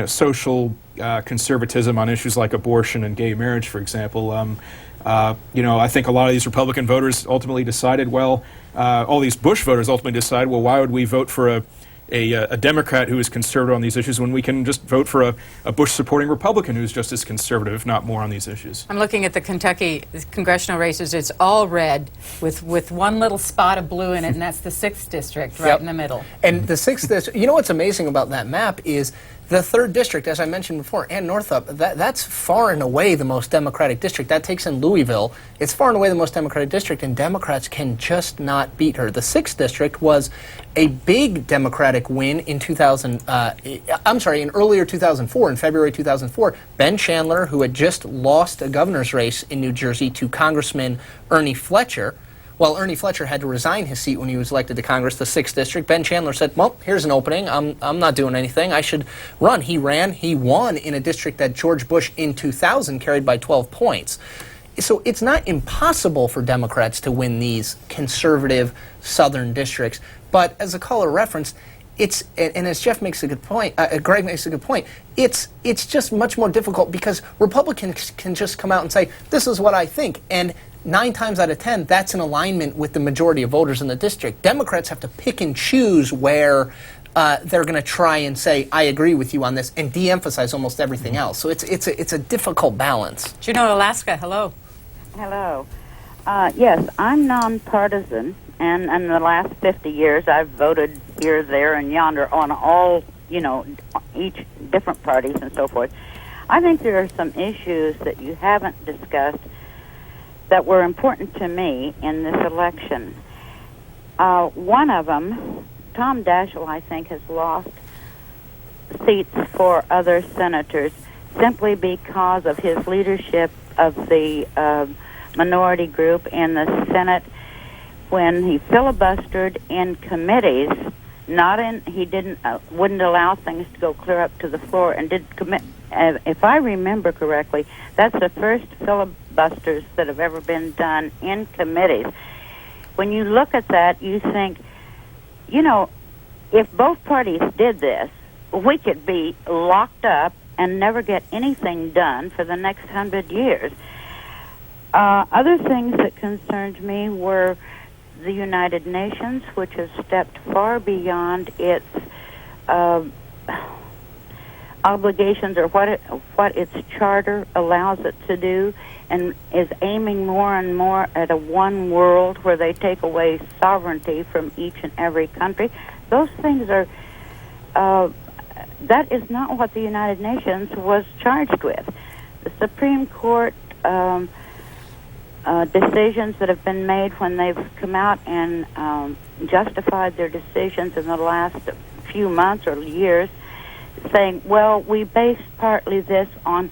[SPEAKER 2] social conservatism on issues like abortion and gay marriage, for example, I think a lot of these Republican voters ultimately decided, all these Bush voters ultimately decided, why would we vote for a Democrat who is conservative on these issues when we can just vote for a Bush-supporting Republican who's just as conservative, if not more, on these issues?
[SPEAKER 1] I'm looking at the Kentucky congressional races. It's all red with one little spot of blue in it, and that's the 6th district right in the middle.
[SPEAKER 3] And the 6th district, what's amazing about that map is the 3rd district, as I mentioned before, and Northup, that's far and away the most Democratic district. That takes in Louisville. It's far and away the most Democratic district, and Democrats can just not beat her. The 6th district was a big Democratic win in earlier 2004, in February 2004. Ben Chandler, who had just lost a governor's race in New Jersey to Congressman Ernie Fletcher. Well, Ernie Fletcher had to resign his seat when he was elected to Congress, the 6th district. Ben Chandler said, well, here's an opening. I'm not doing anything. I should run. He ran. He won in a district that George Bush in 2000 carried by 12 points. So it's not impossible for Democrats to win these conservative southern districts. But as a caller referenced, and as Jeff makes a good point, Greg makes a good point, it's just much more difficult because Republicans can just come out and say, this is what I think. And 9 times out of 10, that's in alignment with the majority of voters in the district. Democrats have to pick and choose where they're going to try and say, I agree with you on this, and de-emphasize almost everything else. So it's a difficult balance.
[SPEAKER 1] Juneau, Alaska, hello.
[SPEAKER 17] Hello. Yes, I'm nonpartisan, and in the last 50 years, I've voted here, there, and yonder on all, each different parties and so forth. I think there are some issues that you haven't discussed that were important to me in this election. One of them, Tom Daschle, I think, has lost seats for other senators simply because of his leadership of the minority group in the Senate when he filibustered in committees. He wouldn't allow things to go clear up to the floor and did commit. If I remember correctly, that's the first filibusters that have ever been done in committees. When you look at that, you think, if both parties did this, we could be locked up and never get anything done for the next 100 years. Other things that concerned me were the United Nations, which has stepped far beyond its obligations or what its charter allows it to do, and is aiming more and more at a one world where they take away sovereignty from each and every country. Those things are, that is not what the United Nations was charged with. The Supreme Court decisions that have been made when they've come out and justified their decisions in the last few months or years, saying, well, we based partly this on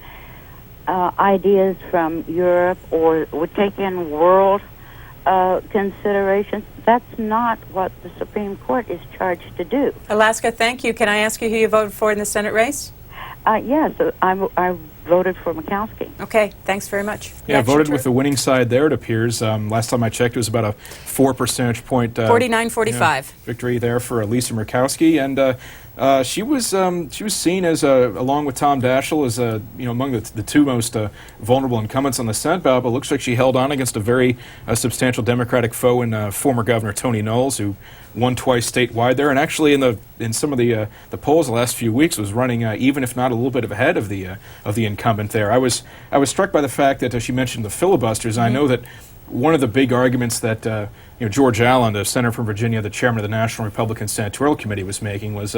[SPEAKER 17] ideas from Europe, or would take in world considerations. That's not what the Supreme Court is charged to do.
[SPEAKER 1] Alaska, thank you. Can I ask you who you voted for in the Senate race?
[SPEAKER 17] Yes, I voted for Murkowski.
[SPEAKER 1] Okay, thanks very much.
[SPEAKER 2] Yeah, voted with the winning side there, it appears. Last time I checked, it was about a 4 percentage point
[SPEAKER 1] 49-45
[SPEAKER 2] victory there for Lisa Murkowski, and she was seen as along with Tom Daschle as among the two most vulnerable incumbents on the Senate ballot. But it looks like she held on against a very substantial Democratic foe in former Governor Tony Knowles, who won twice statewide there, and actually in some of the polls the last few weeks was running even if not a little bit ahead of the incumbent there. I was struck by the fact that she mentioned the filibusters. And I know that one of the big arguments that George Allen, the senator from Virginia, the chairman of the National Republican Senatorial Committee, was making was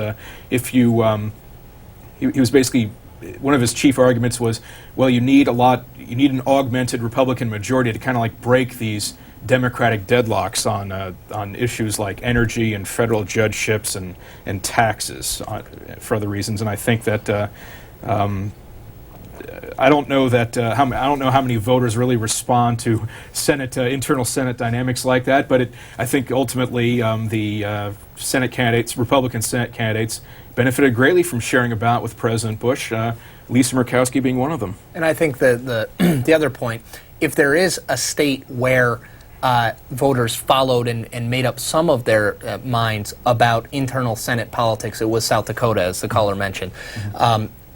[SPEAKER 2] he was basically, one of his chief arguments was, well, you need an augmented Republican majority to kind of like break these Democratic deadlocks on issues like energy and federal judgeships and taxes for other reasons. And I think that I don't know that I don't know how many voters really respond to Senate internal Senate dynamics like that. But I think ultimately the Senate candidates, Republican Senate candidates, benefited greatly from sharing a ballot with President Bush. Lisa Murkowski being one of them.
[SPEAKER 3] And I think the the other point, if there is a state where voters followed and made up some of their minds about internal Senate politics, it was South Dakota, as the caller mentioned.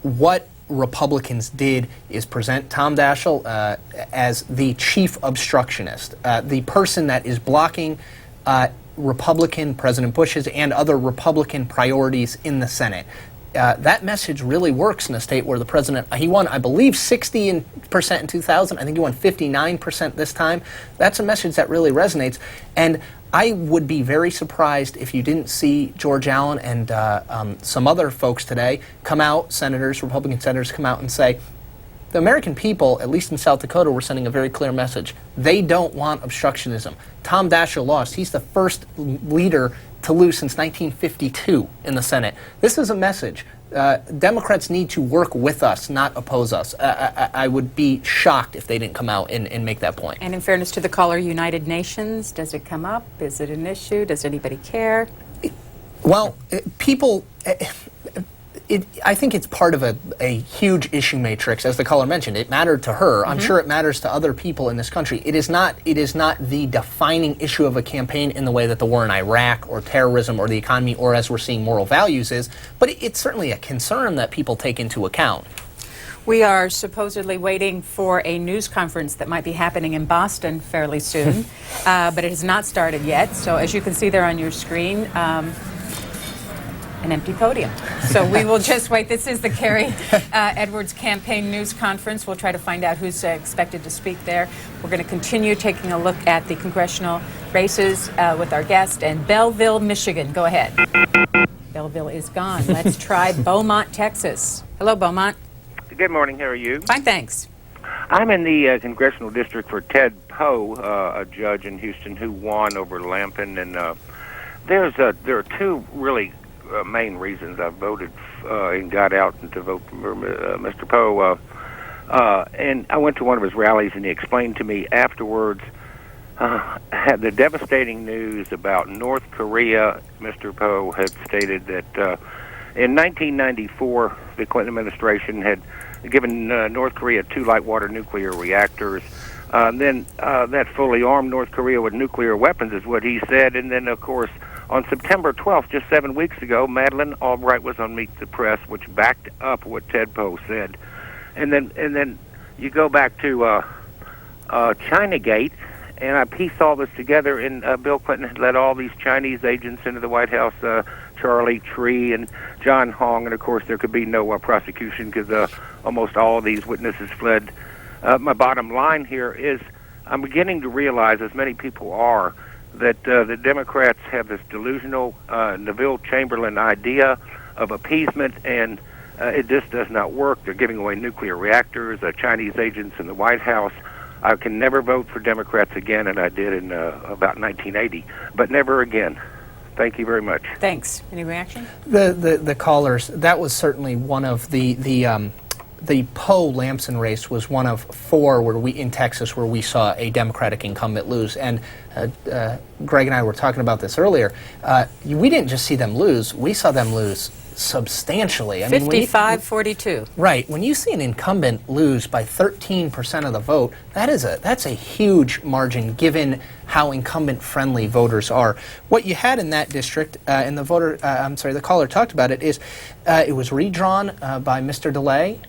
[SPEAKER 3] What Republicans did is present Tom Daschle as the chief obstructionist, the person that is blocking Republican President Bush's and other Republican priorities in the Senate. That message really works in a state where the president, he won, I believe, 60% in 2000. I think he won 59% this time. That's a message that really resonates. And I would be very surprised if you didn't see George Allen and some other folks today come out, senators, Republican senators, come out and say, the American people, at least in South Dakota, were sending a very clear message. They don't want obstructionism. Tom Daschle lost. He's the first leader to lose since 1952 in the Senate. This is a message. Democrats need to work with us, not oppose us. I would be shocked if they didn't come out and make that point.
[SPEAKER 1] And in fairness to the caller, United Nations, does it come up? Is it an issue? Does anybody care?
[SPEAKER 3] Well, people... I think it's part of a huge issue matrix, as the caller mentioned. It mattered to her. I'm sure it matters to other people in this country. It is not the defining issue of a campaign in the way that the war in Iraq or terrorism or the economy or, as we're seeing, moral values is, but it's certainly a concern that people take into account.
[SPEAKER 1] We are supposedly waiting for a news conference that might be happening in Boston fairly soon, but it has not started yet. So as you can see there on your screen, an empty podium. So we will just wait. This is the Carrie Edwards Campaign News Conference. We'll try to find out who's expected to speak there. We're going to continue taking a look at the congressional races with our guest in Belleville, Michigan. Go ahead. Belleville is gone. Let's try Beaumont, Texas. Hello, Beaumont.
[SPEAKER 18] Good morning. How are you?
[SPEAKER 1] Fine, thanks.
[SPEAKER 18] I'm in the congressional district for Ted Poe, a judge in Houston who won over Lampin, and there are two really main reasons I voted and got out to vote for Mr. Poe. And I went to one of his rallies, and he explained to me afterwards had the devastating news about North Korea. Mr. Poe had stated that in 1994, the Clinton administration had given North Korea 2 light water nuclear reactors. Then that fully armed North Korea with nuclear weapons is what he said. And then, of course, on September 12th, just 7 weeks ago, Madeleine Albright was on Meet the Press, which backed up what Ted Poe said. And then you go back to Chinagate, and I pieced all this together, and Bill Clinton had let all these Chinese agents into the White House, Charlie Tree and John Hong, and of course there could be no prosecution because almost all of these witnesses fled. My bottom line here is I'm beginning to realize, as many people are, that the Democrats have this delusional Neville Chamberlain idea of appeasement, and it just does not work. They're giving away nuclear reactors, Chinese agents in the White House. I can never vote for Democrats again, and I did in about 1980, but never again. Thank you very much.
[SPEAKER 1] Thanks. Any reaction?
[SPEAKER 3] The callers, that was certainly one of the Poe-Lampson race was one of 4 in Texas where we saw a Democratic incumbent lose. And Greg and I were talking about this earlier. We didn't just see them lose; we saw them lose substantially.
[SPEAKER 1] 55-42.
[SPEAKER 3] Right. When you see an incumbent lose by 13% of the vote, that's a huge margin given how incumbent-friendly voters are. What you had in that district, and the caller talked about it, is it was redrawn by Mr. DeLay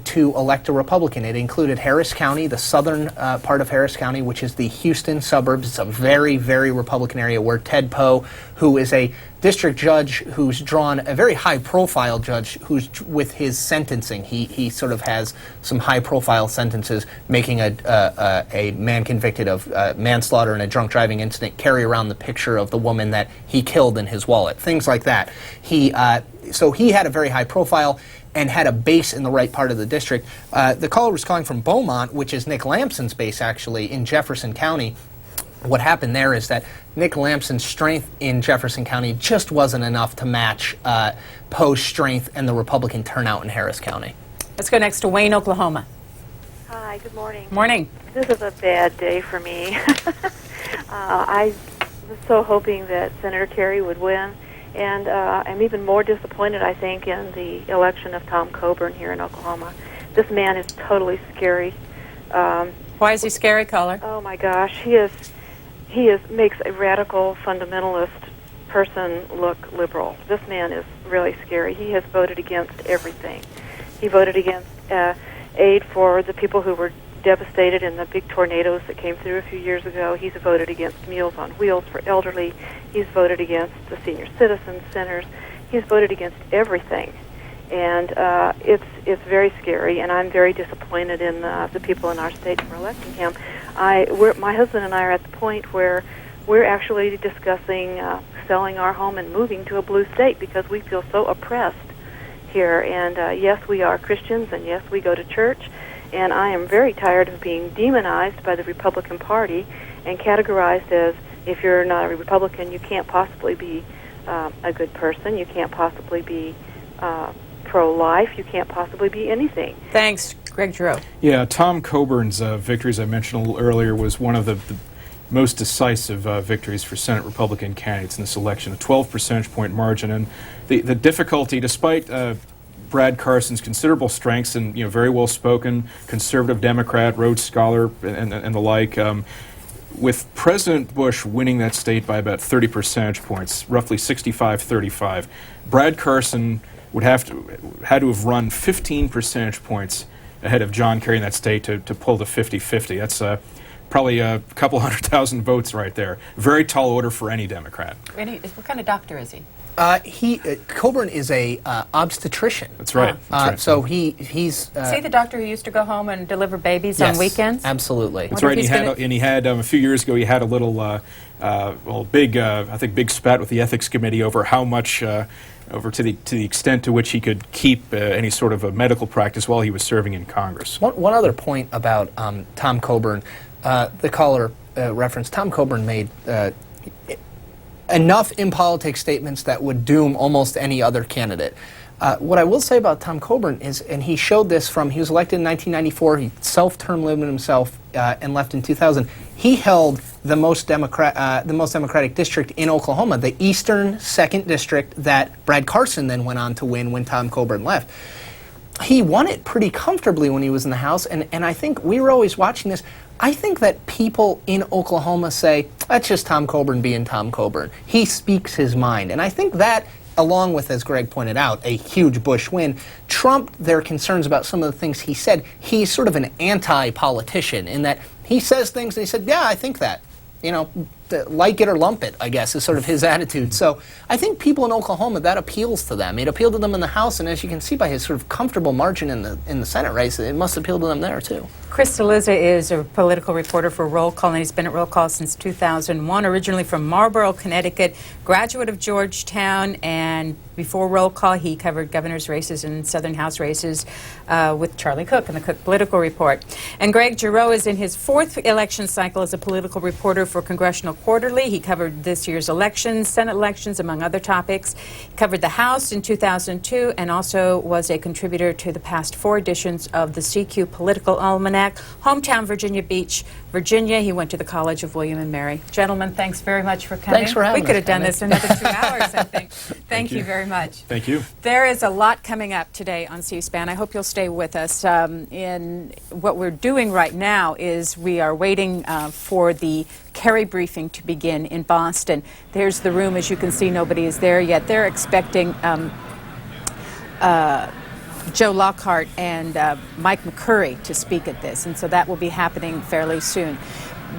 [SPEAKER 3] to elect a Republican. It included Harris County, the southern part of Harris County, which is the Houston suburbs. It's a very, very Republican area where Ted Poe, who is a district judge who's drawn a very high-profile judge who's with his sentencing. He sort of has some high-profile sentences, making a man convicted of manslaughter in a drunk driving incident carry around the picture of the woman that he killed in his wallet, things like that. So he had a very high profile and had a base in the right part of the district. The caller was calling from Beaumont, which is Nick Lampson's base, actually, in Jefferson County. what happened there is that Nick Lampson's strength in Jefferson County just wasn't enough to match Poe's strength and the Republican turnout in Harris County.
[SPEAKER 1] Let's go next to Wayne, Oklahoma.
[SPEAKER 19] Hi, good morning.
[SPEAKER 1] Morning.
[SPEAKER 19] This is a bad day for me. I was so hoping that Senator Kerry would win, and I'm even more disappointed, I think, in the election of Tom Coburn here in Oklahoma. This man is totally scary.
[SPEAKER 1] Why is he scary, caller?
[SPEAKER 19] Oh my gosh, he makes a radical fundamentalist person look liberal. This man is really scary. He has voted against everything. He voted against aid for the people who were devastated in the big tornadoes that came through a few years ago. He's voted against Meals on Wheels for elderly. He's voted against the senior citizen centers. He's voted against everything. And it's very scary, and I'm very disappointed in the people in our state for electing him. My husband and I are at the point where we're actually discussing selling our home and moving to a blue state because we feel so oppressed here. And yes, we are Christians, and yes, we go to church. And I am very tired of being demonized by the Republican Party and categorized as, if you're not a Republican, you can't possibly be a good person. You can't possibly be pro-life. You can't possibly be anything.
[SPEAKER 1] Thanks, Greg Giroux.
[SPEAKER 2] Yeah, Tom Coburn's victory, as I mentioned a little earlier, was one of the most decisive victories for Senate Republican candidates in this election, a 12 percentage point margin. And the difficulty, despite Brad Carson's considerable strengths and very well spoken, conservative Democrat, Rhodes Scholar, and the like, with President Bush winning that state by about 30 percentage points, roughly 65-35, Brad Carson would had to have run 15 percentage points ahead of John Kerry in that state to pull the 50-50. That's probably a couple 100,000 votes right there. Very tall order for any Democrat.
[SPEAKER 1] What kind of doctor is he?
[SPEAKER 3] Coburn is a obstetrician.
[SPEAKER 2] That's right. That's right.
[SPEAKER 3] So he's.
[SPEAKER 1] Is he the doctor who used to go home and deliver babies
[SPEAKER 3] yes,
[SPEAKER 1] on weekends?
[SPEAKER 3] Absolutely.
[SPEAKER 2] That's right. And he had a few years ago. He had a little, big spat with the ethics committee over how much, over to the extent to which he could keep any sort of a medical practice while he was serving in Congress.
[SPEAKER 3] One other point about Tom Coburn, the caller referenced. Tom Coburn made enough in politics statements that would doom almost any other candidate. What I will say about Tom Coburn is, and he showed this he was elected in 1994, he self-term limited himself and left in 2000. He held the most Democratic district in Oklahoma, the Eastern 2nd District that Brad Carson then went on to win when Tom Coburn left. He won it pretty comfortably when he was in the House, and I think we were always watching this. I think that people in Oklahoma say, that's just Tom Coburn being Tom Coburn. He speaks his mind. And I think that, along with, as Greg pointed out, a huge Bush win, trumped their concerns about some of the things he said. He's sort of an anti-politician in that he says things and he said, yeah, I think that. Like it or lump it, I guess, is sort of his attitude. So I think people in Oklahoma, that appeals to them. It appealed to them in the House, and as you can see by his sort of comfortable margin in the Senate race, it must appeal to them there, too.
[SPEAKER 1] Chris DeLizza is a political reporter for Roll Call, and he's been at Roll Call since 2001, originally from Marlborough, Connecticut, graduate of Georgetown, and before Roll Call, he covered governor's races and Southern House races with Charlie Cook in the Cook Political Report. And Greg Giroux is in his 4th election cycle as a political reporter for Congressional Quarterly. He covered this year's elections, Senate elections, among other topics. He covered the House in 2002 and also was a contributor to the past 4 editions of the CQ Political Almanac. Hometown, Virginia Beach, Virginia. He went to the College of William and Mary. Gentlemen, thanks very much for coming.
[SPEAKER 3] Thanks for having us.
[SPEAKER 1] We could have done this in another 2 hours, I think. Thank you very much.
[SPEAKER 2] Thank you.
[SPEAKER 1] There is a lot coming up today on C-SPAN. I hope you'll stay with us. In what we're doing right now is we are waiting for the Kerry briefing to begin in Boston. There's the room. As you can see, nobody is there yet. They're expecting Joe Lockhart and Mike McCurry to speak at this, and so that will be happening fairly soon.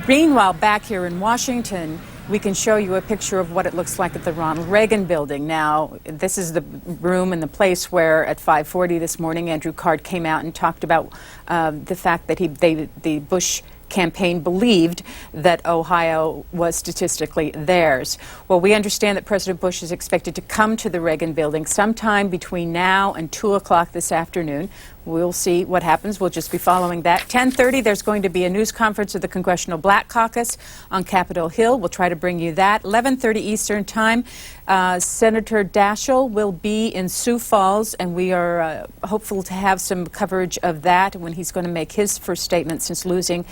[SPEAKER 1] Meanwhile, back here in Washington, we can show you a picture of what it looks like at the Ronald Reagan building. Now, this is the room and the place where at 5:40 this morning, Andrew Card came out and talked about the fact that the Bush campaign believed that Ohio was statistically theirs. Well, we understand that President Bush is expected to come to the Reagan building sometime between now and 2 o'clock this afternoon. We'll see what happens. We'll just be following that. 10:30, there's going to be a news conference of the Congressional Black Caucus on Capitol Hill. We'll try to bring you that. 11:30 Eastern Time, Senator Daschle will be in Sioux Falls, and we are hopeful to have some coverage of that when he's going to make his first statement since losing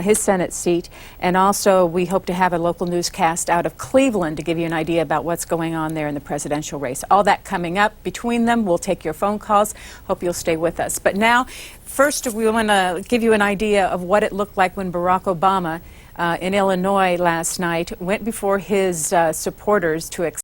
[SPEAKER 1] his Senate seat. And also, we hope to have a local newscast out of Cleveland to give you an idea about what's going on there in the presidential race. All that coming up. Between them, we'll take your phone calls. Hope you'll stay with us. But now, first, we want to give you an idea of what it looked like when Barack Obama in Illinois last night went before his supporters to